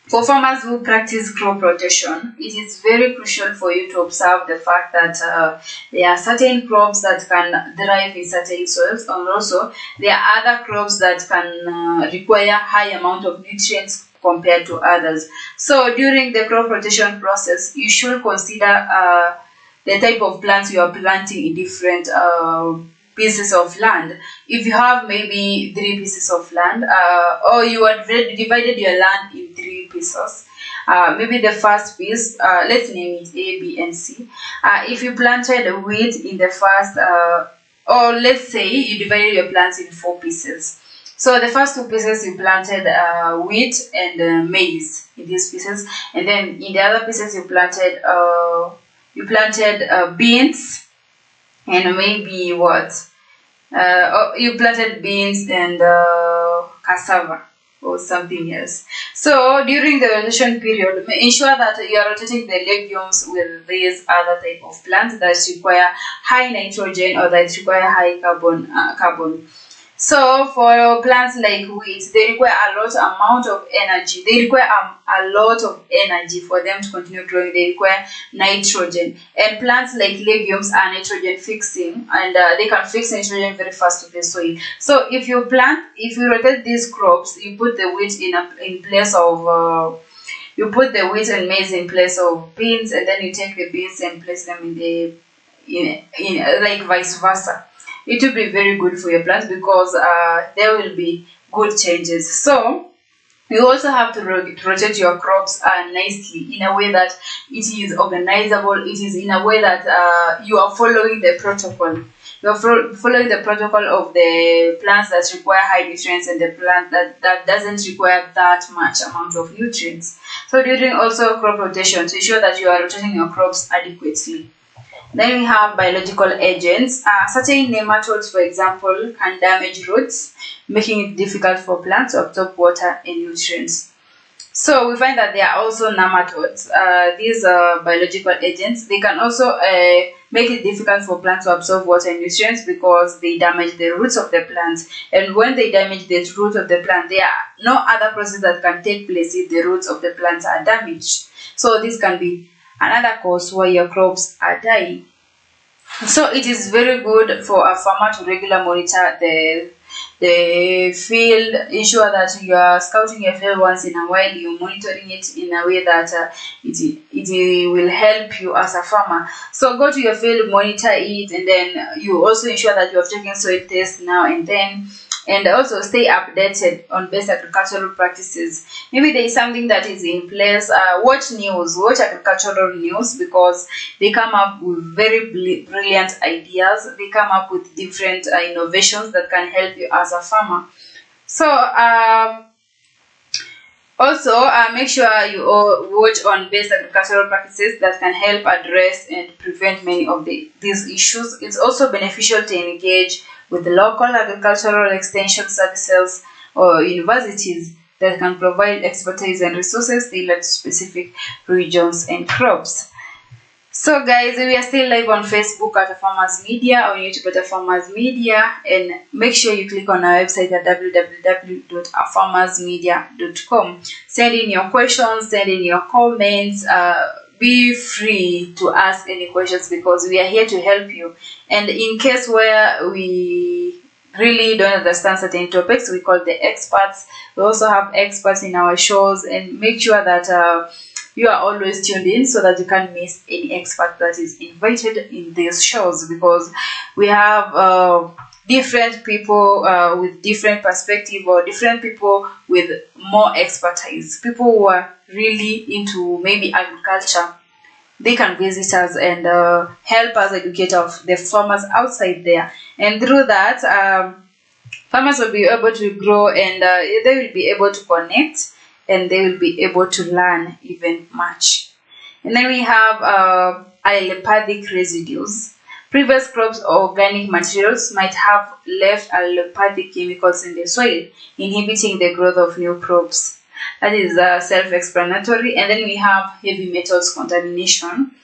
for farmers who practice crop rotation, it is very crucial for you to observe the fact that there are certain crops that can thrive in certain soils, and also there are other crops that can require high amount of nutrients compared to others. So during the crop rotation process, you should consider the type of plants you are planting in different pieces of land. If you have maybe 3 pieces of land, or you have divided your land in 3 pieces, maybe the first piece, let's name it A, B, and C. If you planted wheat in the first, or let's say you divided your plants in 4 pieces. So the first 2 pieces you planted wheat and maize in these pieces, and then in the other pieces you planted beans and maybe what? You planted beans and cassava or something else. So during the rotation period, ensure that you are rotating the legumes with these other type of plants that require high nitrogen or that require high carbon. So for plants like wheat, they require a lot amount of energy. They require a lot of energy for them to continue growing. They require nitrogen. And plants like legumes are nitrogen fixing, and they can fix nitrogen very fast to the soil. So if you rotate these crops, you put the wheat in place of you put the wheat and maize in place of beans, and then you take the beans and place them in like vice versa. It will be very good for your plants because there will be good changes. So you also have to rotate your crops nicely in a way that it is organizable. It is in a way that you are following the protocol. You are following the protocol of the plants that require high nutrients and the plant that doesn't require that much amount of nutrients. So during also crop rotation, to ensure that you are rotating your crops adequately. Then we have biological agents. Certain nematodes, for example, can damage roots, making it difficult for plants to absorb water and nutrients. So we find that there are also nematodes. These are biological agents. They can also make it difficult for plants to absorb water and nutrients because they damage the roots of the plants. And when they damage the root of the plant, there are no other process that can take place if the roots of the plants are damaged. So this can be another cause why your crops are dying. So it is very good for a farmer to regularly monitor the field. Ensure that you are scouting your field once in a while. You're monitoring it in a way that it will help you as a farmer. So go to your field, monitor it, and then you also ensure that you have taken soil tests now and then. And also stay updated on best agricultural practices. Maybe there is something that is in place. Watch agricultural news, because they come up with very brilliant ideas. They come up with different innovations that can help you as a farmer. So also make sure you watch on best agricultural practices that can help address and prevent many of these issues. It's also beneficial to engage with local agricultural extension services or universities that can provide expertise and resources tailored to specific regions and crops. So guys, we are still live on Facebook at Farmers Media, on YouTube at Farmers Media, and make sure you click on our website at www.farmersmedia.com. Send in your questions, send in your comments. Be free to ask any questions, because we are here to help you. And in case where we really don't understand certain topics, we call the experts. We also have experts in our shows, and make sure that you are always tuned in so that you can't miss any expert that is invited in these shows, because we have different people with different perspective, or different people with more expertise, people who are really into maybe agriculture. They can visit us and help us educate the farmers outside there, and through that farmers will be able to grow, and they will be able to connect, and they will be able to learn even much. And then we have allelopathic residues. Previous crops or organic materials might have left allelopathic chemicals in the soil, inhibiting the growth of new crops. That is self-explanatory. And then we have heavy metals contamination.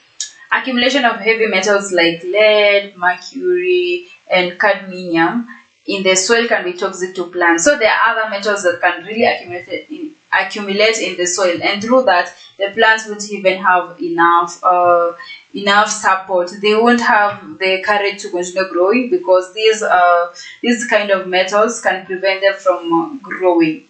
Accumulation of heavy metals like lead, mercury, and cadmium in the soil can be toxic to plants. So there are other metals that can really accumulate in the soil, and through that the plants won't even have enough support. They won't have the courage to continue growing, because these kind of metals can prevent them from growing.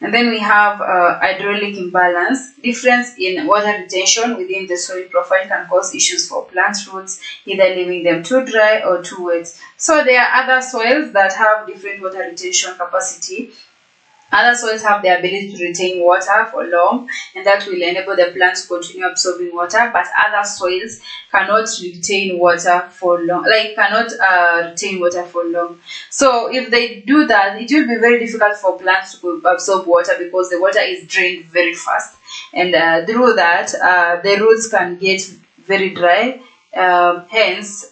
And then we have hydraulic imbalance. Difference in water retention within the soil profile can cause issues for plant roots, either leaving them too dry or too wet. So there are other soils that have different water retention capacity. Other soils have the ability to retain water for long, and that will enable the plants to continue absorbing water, but other soils cannot retain water for long, So if they do that, it will be very difficult for plants to absorb water, because the water is drained very fast, and through that the roots can get very dry, hence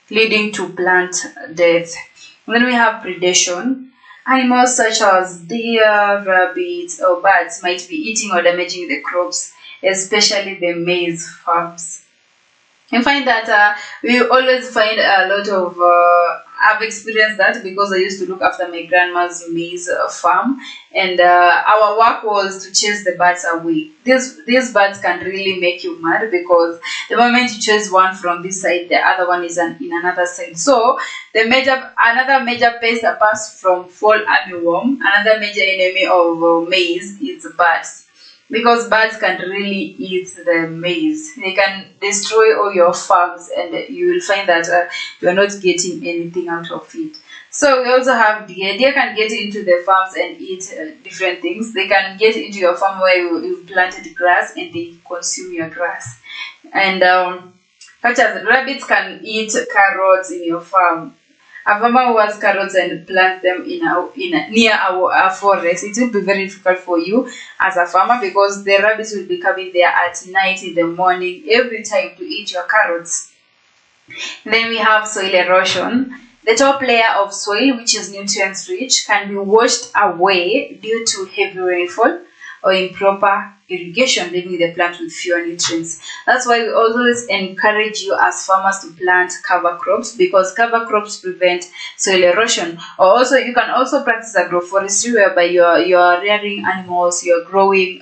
leading to plant death. And then we have predation. Animals such as deer, rabbits, or birds might be eating or damaging the crops, especially the maize farms. You find that we always find a lot of I've experienced that, because I used to look after my grandma's maize farm, and our work was to chase the birds away. These birds can really make you mad, because the moment you chase one from this side, the other one is in another side. So another major pest apart from fall armyworm, another major enemy of maize is birds. Because birds can really eat the maize. They can destroy all your farms, and you will find that you are not getting anything out of it. So we also have deer. Deer can get into the farms and eat different things. They can get into your farm where you've planted grass, and they consume your grass. And such as rabbits can eat carrots in your farm. A farmer who has carrots and plants them near our forest, it will be very difficult for you as a farmer, because the rabbits will be coming there at night, in the morning, every time to eat your carrots. Then we have soil erosion. The top layer of soil, which is nutrients rich, can be washed away due to heavy rainfall, or improper irrigation, leaving the plant with fewer nutrients. That's why we always encourage you as farmers to plant cover crops, because cover crops prevent soil erosion. Or also you can also practice agroforestry, whereby you are rearing animals, you are growing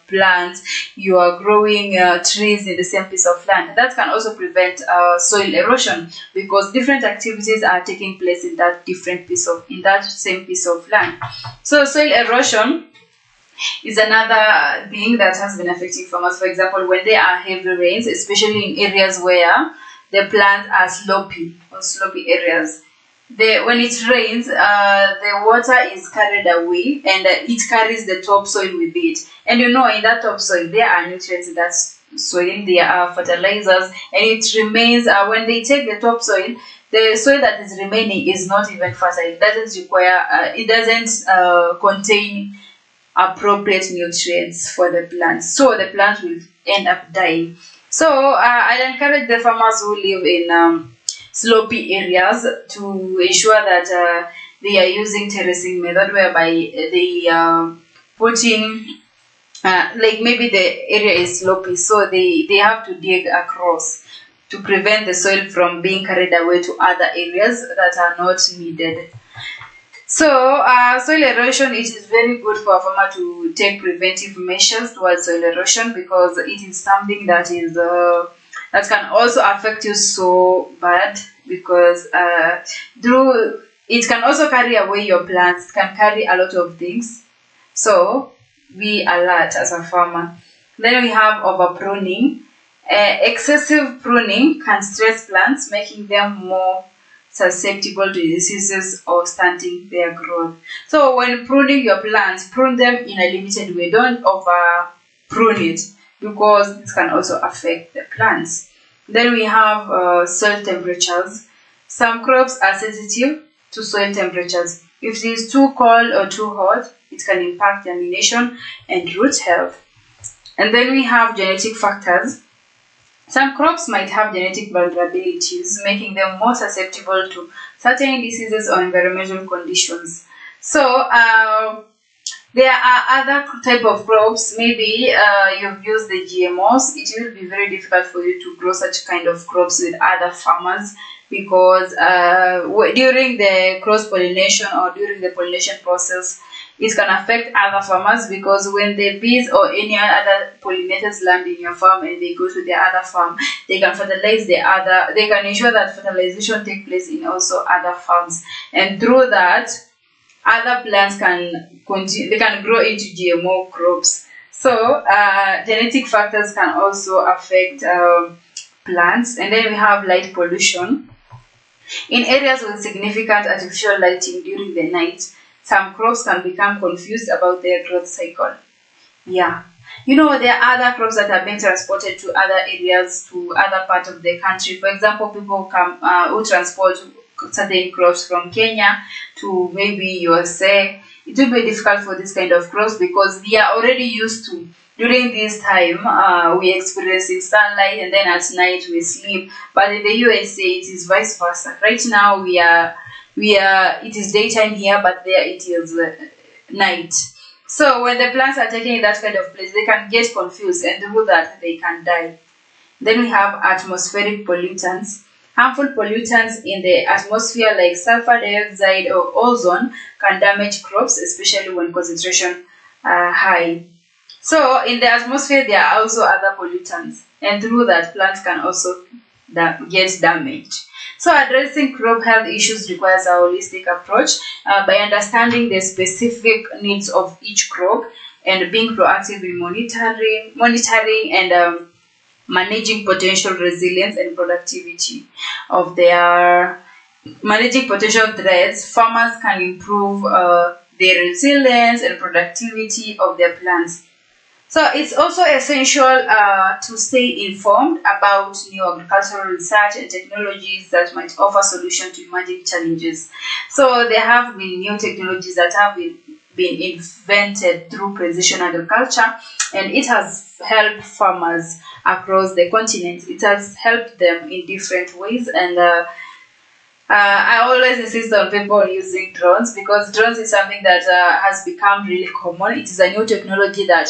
plants, you are growing trees in the same piece of land. That can also prevent soil erosion, because different activities are taking place in that same piece of land. So soil erosion is another thing that has been affecting farmers. For example, when there are heavy rains, especially in areas where the plants are slopy areas, when it rains, the water is carried away, and it carries the topsoil with it. And in that topsoil there are nutrients in that soil, there are fertilizers, and it remains. When they take the topsoil, the soil that is remaining is not even fertile. It doesn't contain appropriate nutrients for the plants, so the plants will end up dying. So I encourage the farmers who live in slopy areas to ensure that they are using terracing method, whereby they putting like maybe the area is slopy, so they have to dig across to prevent the soil from being carried away to other areas that are not needed. So soil erosion, it is very good for a farmer to take preventive measures towards soil erosion, because it is something that is that can also affect you so bad, because it can also carry away your plants, can carry a lot of things. So be alert as a farmer. Then we have over pruning. Excessive pruning can stress plants, making them more susceptible to diseases or stunting their growth. So when pruning your plants, prune them in a limited way. Don't over prune it, because this can also affect the plants. Then we have soil temperatures. Some crops are sensitive to soil temperatures. If it is too cold or too hot, it can impact germination and root health. And then we have genetic factors. Some crops might have genetic vulnerabilities, making them more susceptible to certain diseases or environmental conditions. So there are other type of crops. Maybe you've used the GMOs. It will be very difficult for you to grow such kind of crops with other farmers, because during the cross pollination or during the pollination process, it can affect other farmers, because when the bees or any other pollinators land in your farm and they go to the other farm, they can fertilize they can ensure that fertilization takes place in also other farms, and through that other plants can grow into GMO crops. So genetic factors can also affect plants. And then we have light pollution. In areas with significant artificial lighting during the night, some crops can become confused about their growth cycle. Yeah. There are other crops that are being transported to other areas, to other parts of the country. For example, people who transport certain crops from Kenya to maybe USA. It will be difficult for this kind of crops, because we are already used to, during this time, we experiencing sunlight, and then at night we sleep. But in the USA, it is vice versa. Right now it is daytime here, but there it is night. So when the plants are taking that kind of place, they can get confused, and through that they can die. Then we have atmospheric pollutants. Harmful pollutants in the atmosphere like sulfur dioxide or ozone can damage crops, especially when concentration are high. So in the atmosphere there are also other pollutants, and through that plants can also get damaged. So addressing crop health issues requires a holistic approach by understanding the specific needs of each crop, and being proactive in monitoring and managing potential resilience and productivity of their managing potential threats. Farmers can improve their resilience and productivity of their plants. So it's also essential to stay informed about new agricultural research and technologies that might offer solutions to emerging challenges. So there have been new technologies that have been invented through precision agriculture, and it has helped farmers across the continent. It has helped them in different ways, and I always insist on people using drones because drones is something that has become really common. It is a new technology that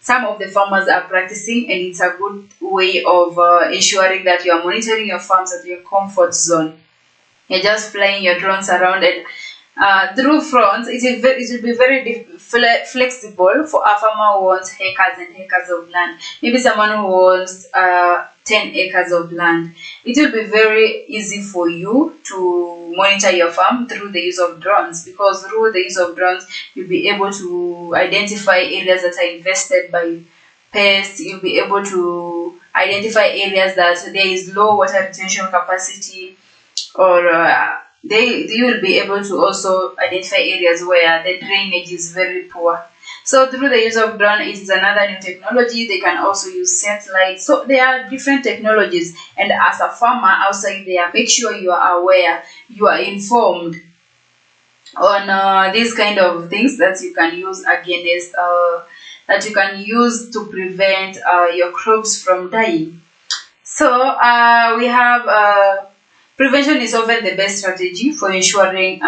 some of the farmers are practicing, and it's a good way of ensuring that you are monitoring your farms at your comfort zone. You're just flying your drones around, and through fronts, it will be very flexible for a farmer who wants acres and acres of land. Maybe someone who wants 10 acres of land. It will be very easy for you to monitor your farm through the use of drones, because through the use of drones, you'll be able to identify areas that are infested by pests. You'll be able to identify areas that there is low water retention capacity, or you will be able to also identify areas where the drainage is very poor. So through the use of drone, it is another new technology. They can also use satellite. So there are different technologies, and as a farmer outside there, make sure you are aware, you are informed on these kind of things that you can use against that you can use to prevent your crops from dying. So we have prevention is often the best strategy for ensuring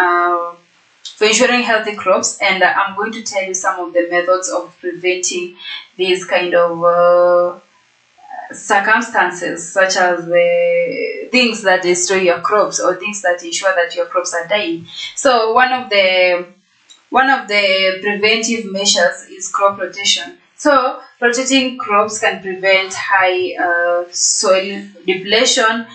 healthy crops, and I'm going to tell you some of the methods of preventing these kind of circumstances, such as the things that destroy your crops or things that ensure that your crops are dying. So one of the preventive measures is crop rotation. So rotating crops can prevent high soil depletion,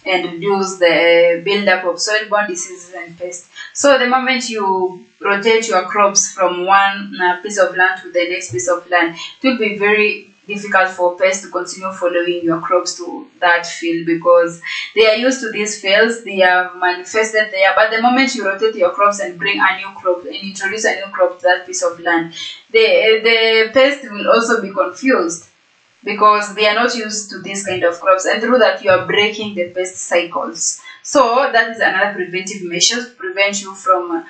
and reduce the buildup of soil-borne diseases and pests. So the moment you rotate your crops from one piece of land to the next piece of land, it will be very difficult for pests to continue following your crops to that field, because they are used to these fields, they are manifested there. But the moment you rotate your crops and bring a new crop and introduce a new crop to that piece of land, the pest will also be confused, because they are not used to this kind of crops, and through that you are breaking the pest cycles. So that is another preventive measure to prevent you from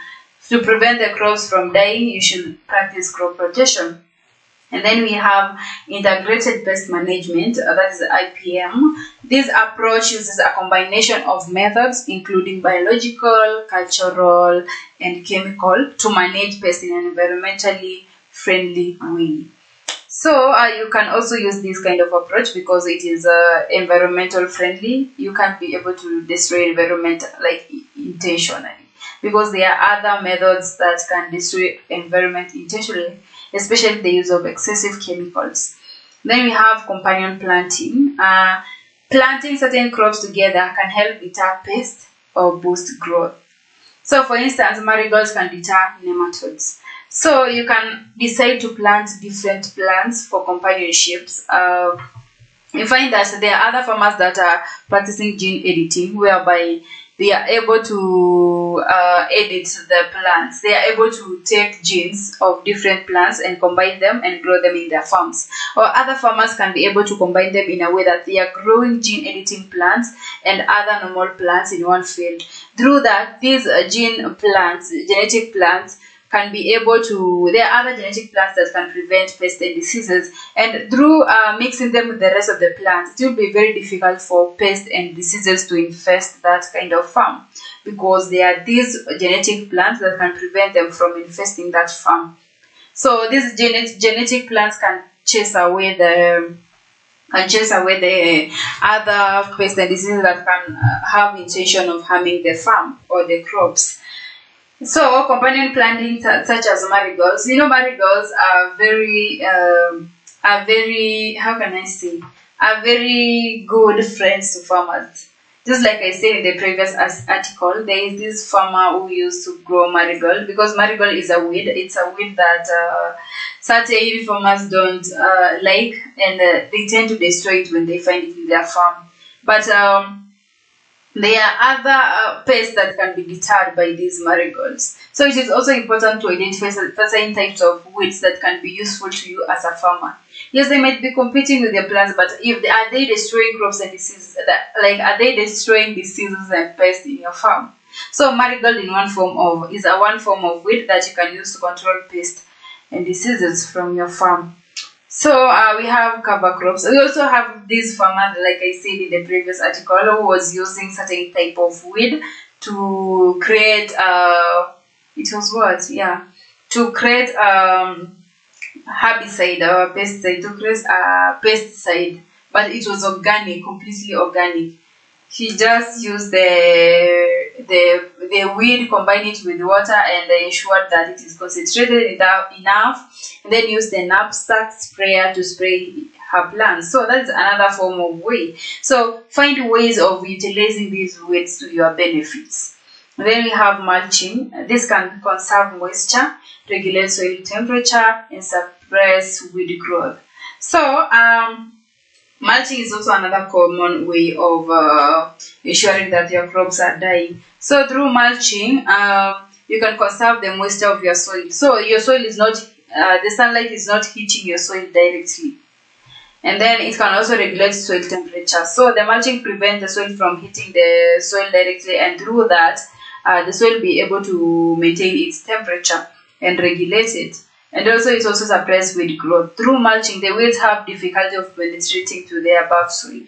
to prevent the crops from dying. You should practice crop rotation. And then we have integrated pest management, that is IPM. This approach uses a combination of methods, including biological, cultural, and chemical, to manage pests in an environmentally friendly way. So you can also use this kind of approach because it is environmental friendly. You can't be able to destroy environment like intentionally, because there are other methods that can destroy environment intentionally, especially the use of excessive chemicals. Then we have companion planting. Planting certain crops together can help deter pests or boost growth. So for instance, marigolds can deter nematodes. So you can decide to plant different plants for companionships. You find that there are other farmers that are practicing gene editing, whereby they are able to edit the plants. They are able to take genes of different plants and combine them and grow them in their farms. Or other farmers can be able to combine them in a way that they are growing gene editing plants and other normal plants in one field. Through that, these genetic plants, can be able to, there are other genetic plants that can prevent pests and diseases, and through mixing them with the rest of the plants, it will be very difficult for pests and diseases to infest that kind of farm, because there are these genetic plants that can prevent them from infesting that farm. So these genetic plants can chase away the other pests and diseases that can have intention of harming the farm or the crops. So companion planting such as marigolds, marigolds are very how can I say, are very good friends to farmers. Just like I said in the previous article, there is this farmer who used to grow marigold, because marigold is a weed. It's a weed that certain farmers don't like, and they tend to destroy it when they find it in their farm. But there are other pests that can be deterred by these marigolds. So it is also important to identify certain types of weeds that can be useful to you as a farmer. Yes, they might be competing with your plants, but are they destroying crops and diseases? Are they destroying diseases and pests in your farm? So marigold is one form of weed that you can use to control pests and diseases from your farm. So we have cover crops. We also have these farmers, like I said in the previous article, who was using certain type of weed to create it was what? Yeah. To create herbicide or pesticide, to create pesticide, but it was organic, completely organic. He just used the weed, combined it with water, and ensured that it is concentrated enough, and then use the knapsack sprayer to spray her plants. So that's another form of way. So find ways of utilizing these weeds to your benefits. Then we have mulching. This can conserve moisture, regulate soil temperature, and suppress weed growth. So mulching is also another common way of ensuring that your crops are dying. So through mulching, you can conserve the moisture of your soil. So your soil is not, the sunlight is not hitting your soil directly. And then it can also regulate soil temperature. So the mulching prevents the soil from hitting the soil directly, and through that, the soil will be able to maintain its temperature and regulate it. And also it also suppresses weed growth. Through mulching, the weeds have difficulty of penetrating to the above soil.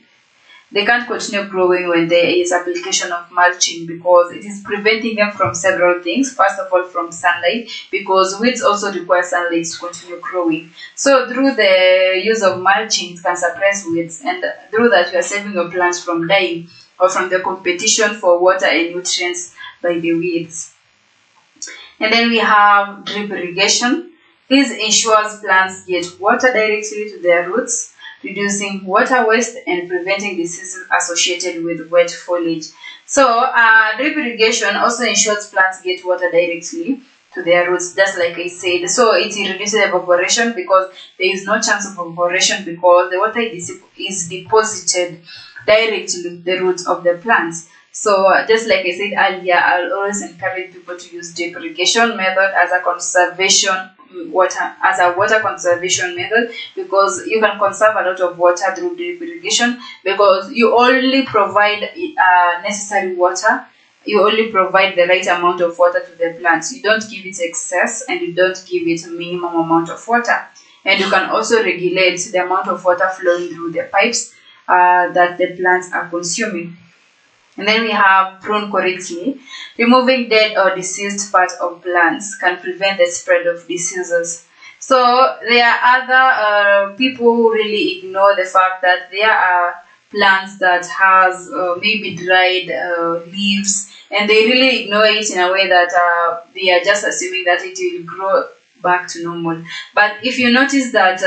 They can't continue growing when there is application of mulching, because it is preventing them from several things. First of all, from sunlight, because weeds also require sunlight to continue growing. So through the use of mulching, it can suppress weeds, and through that you are saving your plants from dying or from the competition for water and nutrients by the weeds. And then we have drip irrigation. This ensures plants get water directly to their roots, reducing water waste and preventing diseases associated with wet foliage. So drip irrigation also ensures plants get water directly to their roots, just like I said. So it reduces evaporation, because there is no chance of evaporation, because the water is deposited directly to the roots of the plants. So just like I said earlier, I'll always encourage people to use drip irrigation method as a water conservation method, because you can conserve a lot of water through drip irrigation, because you only provide necessary water. You only provide the right amount of water to the plants. You don't give it excess, and you don't give it a minimum amount of water. And you can also regulate the amount of water flowing through the pipes that the plants are consuming. And then we have prune correctly. Removing dead or diseased parts of plants can prevent the spread of diseases. So there are other people who really ignore the fact that there are plants that has maybe dried leaves, and they really ignore it in a way that they are just assuming that it will grow back to normal. But if you notice that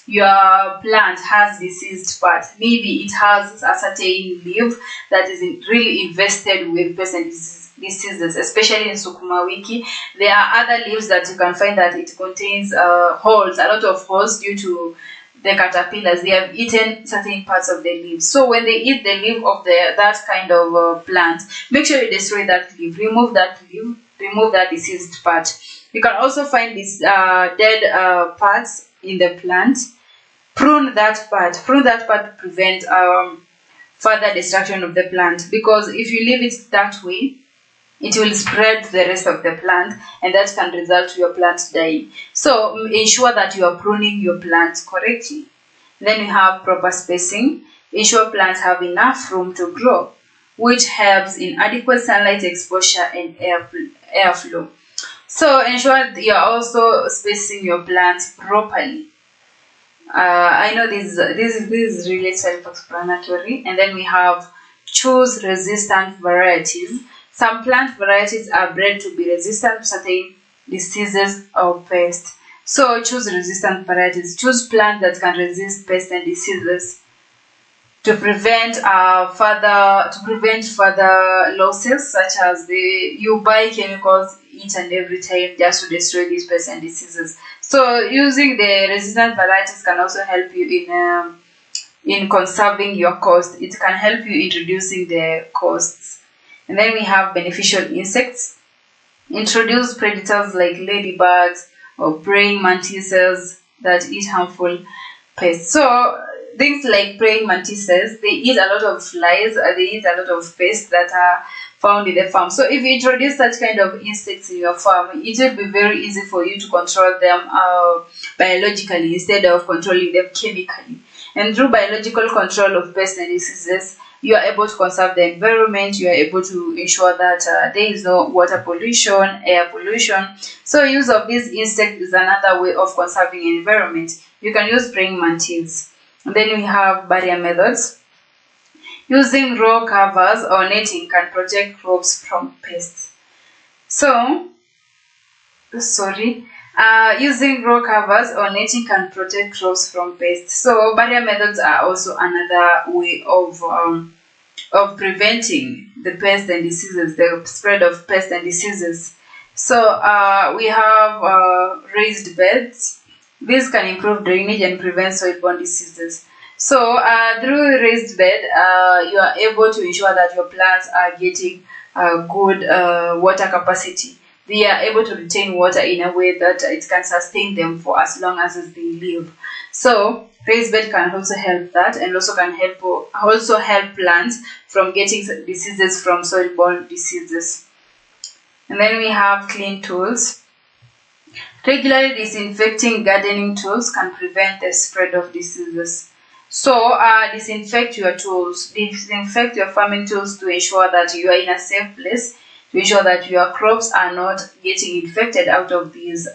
your plant has diseased part, maybe it has a certain leaf that is really infested with pests and diseases, especially in Sukuma wiki. There are other leaves that you can find that it contains holes, a lot of holes, due to the caterpillars. They have eaten certain parts of the leaves. So when they eat the leaf of that kind of plant, make sure you destroy that leaf, remove that leaf, remove that diseased part. You can also find these dead parts in the plant. Prune that part to prevent further destruction of the plant, because if you leave it that way, it will spread to the rest of the plant, and that can result to your plant dying. So ensure that you are pruning your plants correctly. Then you have proper spacing. Ensure plants have enough room to grow, which helps in adequate sunlight exposure and airflow. So ensure that you are also spacing your plants properly. I know this is really self-explanatory. And then we have choose resistant varieties. Some plant varieties are bred to be resistant to certain diseases or pests. So choose resistant varieties. Choose plants that can resist pests and diseases to prevent further losses, such as you buy chemicals each and every time just to destroy these pests and diseases. So using the resistant varieties can also help you in conserving your cost. It can help you in reducing the costs. And then we have beneficial insects. Introduce predators like ladybugs or praying mantises that eat harmful pests. So things like praying mantises, they eat a lot of flies, they eat a lot of pests that are found in the farm. So if you introduce such kind of insects in your farm, it will be very easy for you to control them biologically instead of controlling them chemically. And through biological control of pests and diseases, you are able to conserve the environment, you are able to ensure that there is no water pollution, air pollution. So use of these insects is another way of conserving environment. You can use praying mantis. And then we have barrier methods. Using row covers or netting can protect crops from pests. Using row covers or netting can protect crops from pests. So barrier methods are also another way of preventing the pests and diseases, the spread of pests and diseases. So we have raised beds. This can improve drainage and prevent soil-borne diseases. So through raised bed, you are able to ensure that your plants are getting good water capacity. They are able to retain water in a way that it can sustain them for as long as they live. So raised bed can also help that, and also can help plants from getting diseases from soil-borne diseases. And then we have clean tools. Regularly disinfecting gardening tools can prevent the spread of diseases. So disinfect your tools, disinfect your farming tools to ensure that you are in a safe place, to ensure that your crops are not getting infected out of these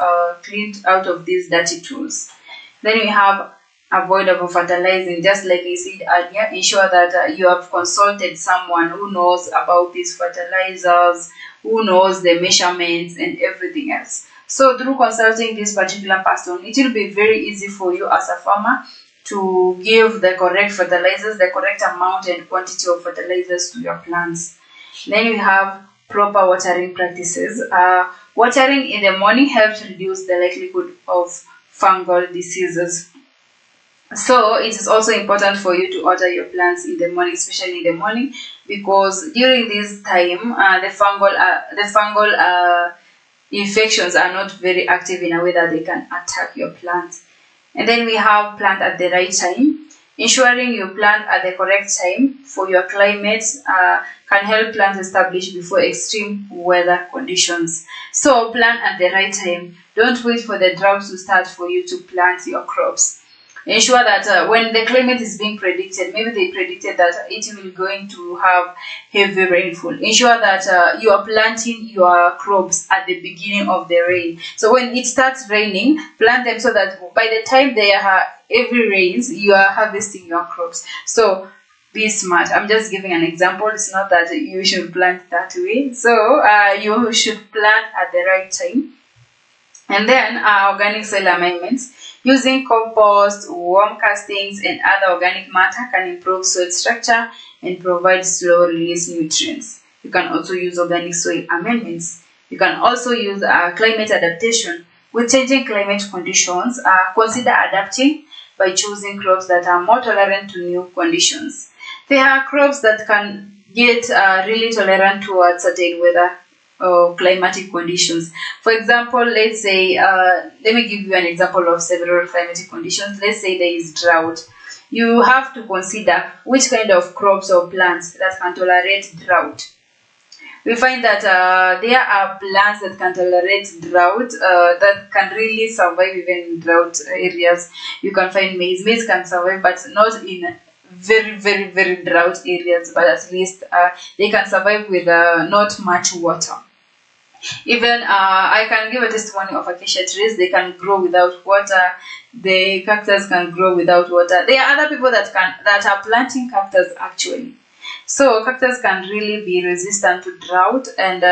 dirty tools. Then we have avoid over fertilizing. Just like I said earlier, ensure that you have consulted someone who knows about these fertilizers, who knows the measurements and everything else. So through consulting this particular person, it will be very easy for you as a farmer to give the correct fertilizers, the correct amount and quantity of fertilizers to your plants. Then we have proper watering practices. Watering in the morning helps reduce the likelihood of fungal diseases. So it is also important for you to water your plants in the morning, especially in the morning, because during this time the fungal infections are not very active in a way that they can attack your plants. And then we have plant at the right time. Ensuring you plant at the correct time for your climate can help plants establish before extreme weather conditions. So plant at the right time. Don't wait for the drought to start for you to plant your crops. Ensure that when the climate is being predicted, maybe they predicted that it will going to have heavy rainfall. Ensure that you are planting your crops at the beginning of the rain. So when it starts raining, plant them so that by the time they are heavy rains, you are harvesting your crops. So be smart. I'm just giving an example. It's not that you should plant that way. So you should plant at the right time. And then organic soil amendments. Using compost, worm castings, and other organic matter can improve soil structure and provide slow release nutrients. You can also use organic soil amendments. You can also use climate adaptation. With changing climate conditions, consider adapting by choosing crops that are more tolerant to new conditions. There are crops that can get really tolerant towards certain weather climatic conditions. For example, let's say, let me give you an example of several climatic conditions. Let's say there is drought. You have to consider which kind of crops or plants that can tolerate drought. We find that there are plants that can tolerate drought, that can really survive even in drought areas. You can find maize. Maize can survive, but not in very drought areas, but at least they can survive with not much water. Even I can give a testimony of acacia trees. They can grow without water. The cactus can grow without water. There are other people that are planting cactus actually. So cactus can really be resistant to drought, and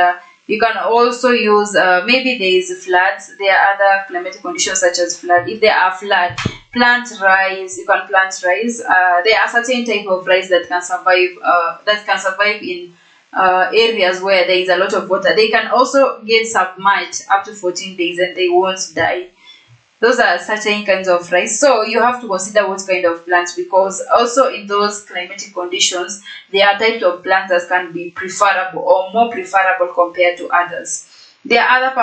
you can also use maybe there is floods. There are other climatic conditions such as flood. If there are flood, plant rice. You can plant rice. There are certain type of rice that can survive in areas where there is a lot of water. They can also get submerged up to 14 days and they won't die. Those are certain kinds of rice. So you have to consider what kind of plants, because also in those climatic conditions, there are types of plants that can be preferable or more preferable compared to others. There are other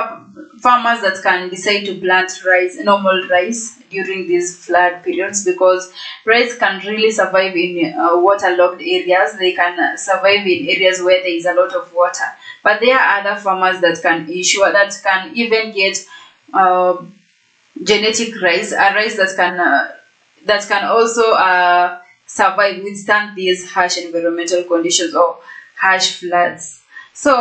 farmers that can decide to plant rice, normal rice, during these flood periods, because rice can really survive in waterlogged areas. They can survive in areas where there is a lot of water. But there are other farmers that can ensure that can even get genetic rice, a rice that can also survive, withstand these harsh environmental conditions or harsh floods. So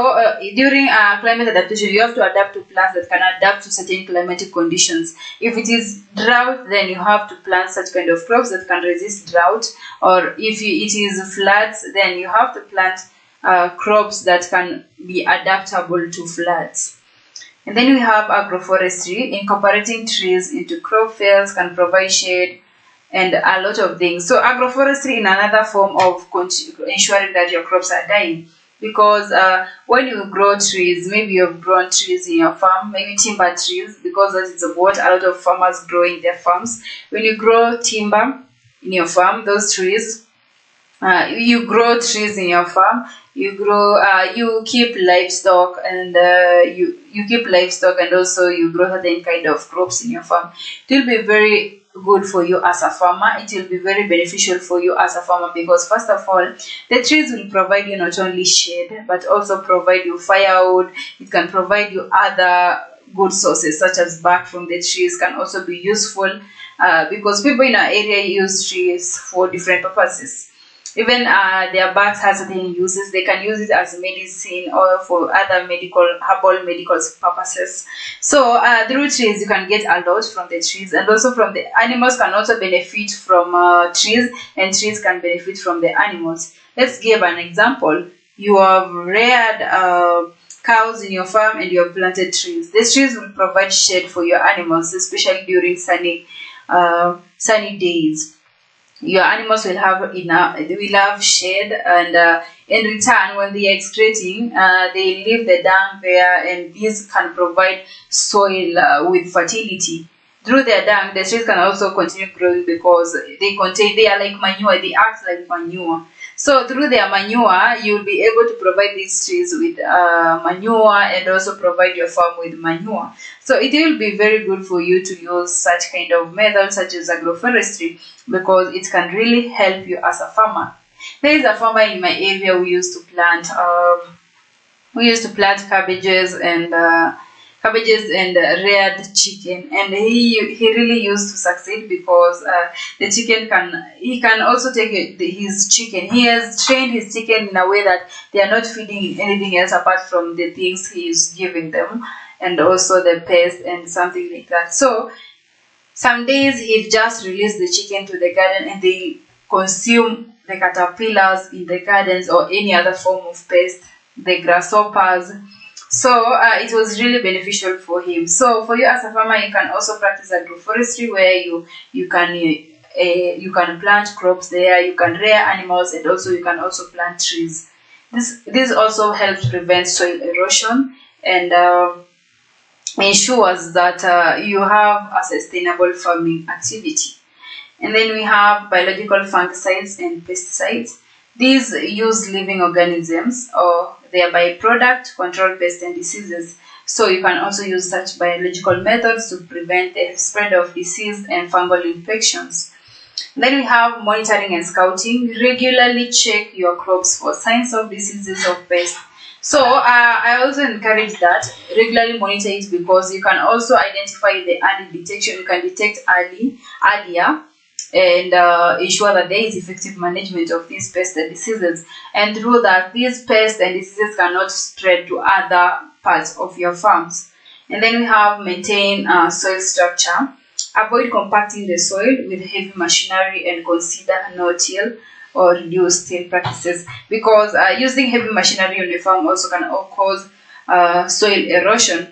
during climate adaptation, you have to adapt to plants that can adapt to certain climatic conditions. If it is drought, then you have to plant such kind of crops that can resist drought. Or if it is floods, then you have to plant crops that can be adaptable to floods. And then we have agroforestry. Incorporating trees into crop fields can provide shade and a lot of things. So agroforestry in another form of ensuring that your crops are dying. Because when you grow trees, maybe you've grown trees in your farm, maybe timber trees, because that is what a lot of farmers grow in their farms. When you grow timber in your farm, those trees, you grow trees in your farm, you keep livestock, and you keep livestock, and also you grow certain kind of crops in your farm. It will be very good for you as a farmer. It will be very beneficial for you as a farmer, because first of all, the trees will provide you not only shade but also provide you firewood. It can provide you other good sources, such as bark from the trees can also be useful, because people in our area use trees for different purposes. Even their barks has certain uses. They can use it as medicine or for other herbal medical purposes. So through trees, you can get a lot from the trees, and also from the animals can also benefit from trees, and trees can benefit from the animals. Let's give an example. You have reared cows in your farm and you have planted trees. These trees will provide shade for your animals, especially during sunny days. Your animals will have enough, they will have shade, and in return, when they are excreting, they leave the dung there, and these can provide soil with fertility. Through their dung, the trees can also continue growing, because they are like manure, they act like manure. So through their manure, you will be able to provide these trees with manure, and also provide your farm with manure. So it will be very good for you to use such kind of methods, such as agroforestry, because it can really help you as a farmer. There is a farmer in my area who used to plant cabbages and reared chicken, and he really used to succeed, because the chicken can also take his chicken. He has trained his chicken in a way that they are not feeding anything else apart from the things he is giving them, and also the pest and something like that. So some days he just release the chicken to the garden, and they consume the caterpillars in the gardens or any other form of pest, the grasshoppers. So it was really beneficial for him. So for you as a farmer, you can also practice agroforestry, where you can plant crops there, you can rear animals, and also you can also plant trees. This also helps prevent soil erosion, and ensures that you have a sustainable farming activity. And then we have biological fungicides and pesticides. These use living organisms or their byproduct control pests and diseases. So you can also use such biological methods to prevent the spread of disease and fungal infections. Then we have monitoring and scouting. Regularly check your crops for signs of diseases or pests. So I also encourage that regularly monitor it, because you can also identify the early detection. You can detect earlier, and ensure that there is effective management of these pests and diseases. And through that, these pests and diseases cannot spread to other parts of your farms. And then we have maintain soil structure. Avoid compacting the soil with heavy machinery, and consider no-till or reduced till practices, because using heavy machinery on your farm also can cause soil erosion,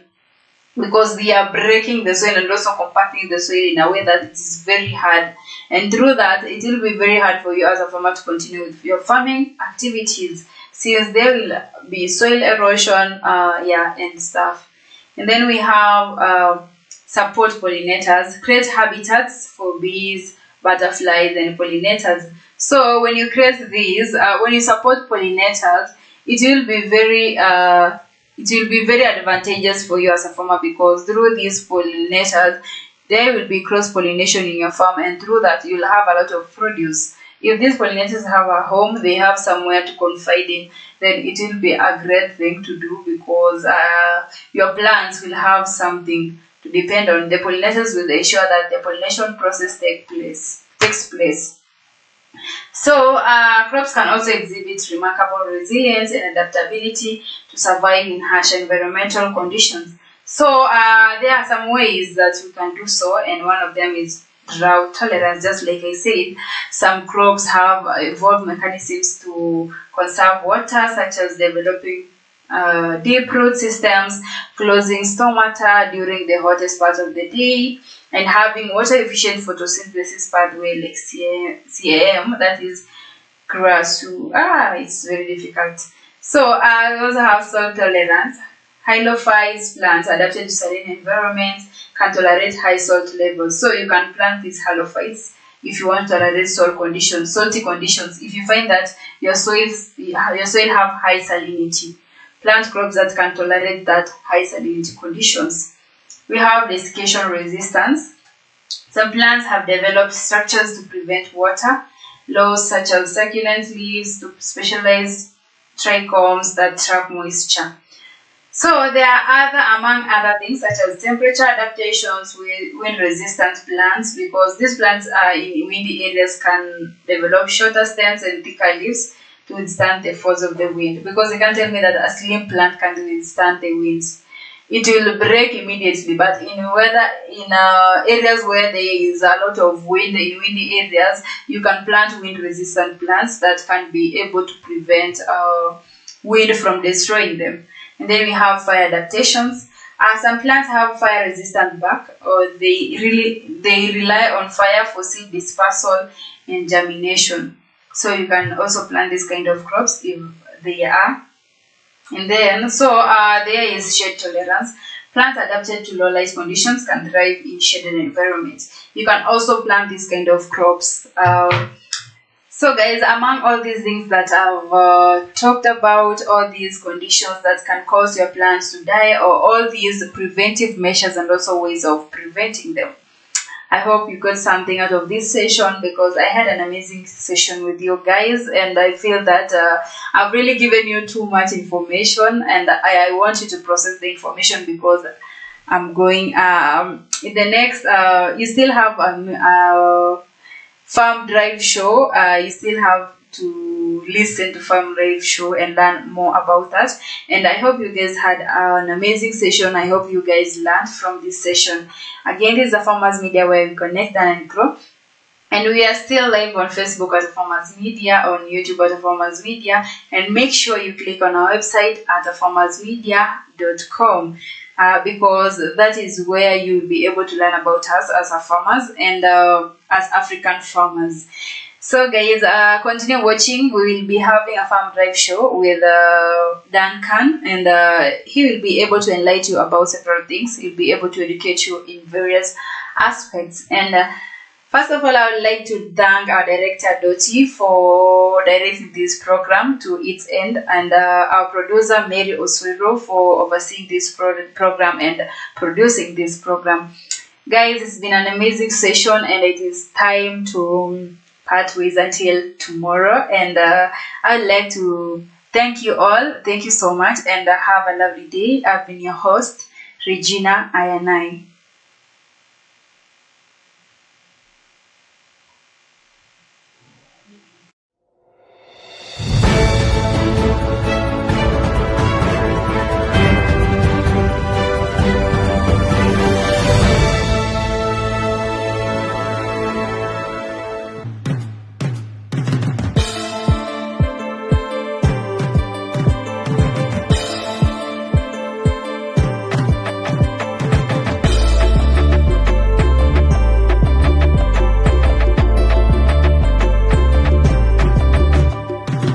because they are breaking the soil and also compacting the soil in a way that it is very hard, and through that it will be very hard for you as a farmer to continue with your farming activities, since there will be soil erosion and stuff. And then we have support pollinators. Create habitats for bees, butterflies, and pollinators. So when you create these, when you support pollinators, it will be very it will be very advantageous for you as a farmer, because through these pollinators there will be cross pollination in your farm, and through that you'll have a lot of produce. If these pollinators have a home, they have somewhere to confide in, then it will be a great thing to do, because your plants will have something to depend on. The pollinators will ensure that the pollination process takes place. So crops can also exhibit remarkable resilience and adaptability to survive in harsh environmental conditions. So there are some ways that we can do so, and one of them is drought tolerance. Just like I said, some crops have evolved mechanisms to conserve water, such as developing deep root systems, closing stomata during the hottest part of the day, and having water efficient photosynthesis pathway like CAM, that is GRASU. It's very difficult. So we also have salt tolerance. Halophytes plants adapted to saline environments can tolerate high salt levels. So you can plant these halophytes if you want to tolerate salty conditions. If you find that your soil have high salinity, plant crops that can tolerate that high salinity conditions. We have desiccation resistance. Some plants have developed structures to prevent water loss, such as succulent leaves to specialized trichomes that trap moisture. So there are among other things, such as temperature adaptations with wind-resistant plants, because these plants are in windy areas can develop shorter stems and thicker leaves to withstand the force of the wind. Because you can't tell me that a slim plant can withstand the winds. It will break immediately, but in areas where there is a lot of wind, in windy areas, you can plant wind-resistant plants that can be able to prevent wind from destroying them. And then we have fire adaptations. Some plants have fire-resistant bark, or they rely on fire for seed dispersal and germination. So you can also plant this kind of crops if they are. And then, there is shade tolerance. Plants adapted to low light conditions can thrive in shaded environments. You can also plant this kind of crops. So guys, among all these things that I've talked about, all these conditions that can cause your plants to die, or all these preventive measures and also ways of preventing them, I hope you got something out of this session, because I had an amazing session with you guys, and I feel that I've really given you too much information, and I want you to process the information, because I'm going in the next you still have Farm Drive show. You still have to listen to Farm Drive show and learn more about that. And I hope you guys had an amazing session. I hope you guys learned from this session. Again, this is a Farmers Media, where we connect and grow. And we are still live on Facebook at Farmers Media, on YouTube at Farmers Media, and make sure you click on our website at farmersmedia.com. Because that is where you'll be able to learn about us as a farmers and as African farmers. So guys, continue watching. We will be having a Farm Drive show with Duncan, and he will be able to enlighten you about several things. He'll be able to educate you in various aspects. And first of all, I would like to thank our director Doti for directing this program to its end, and our producer Mary Oswiro for overseeing this program and producing this program. Guys, it's been an amazing session, and it is time to part ways until tomorrow. And I would like to thank you all. Thank you so much, and have a lovely day. I've been your host, Regina Ayanai.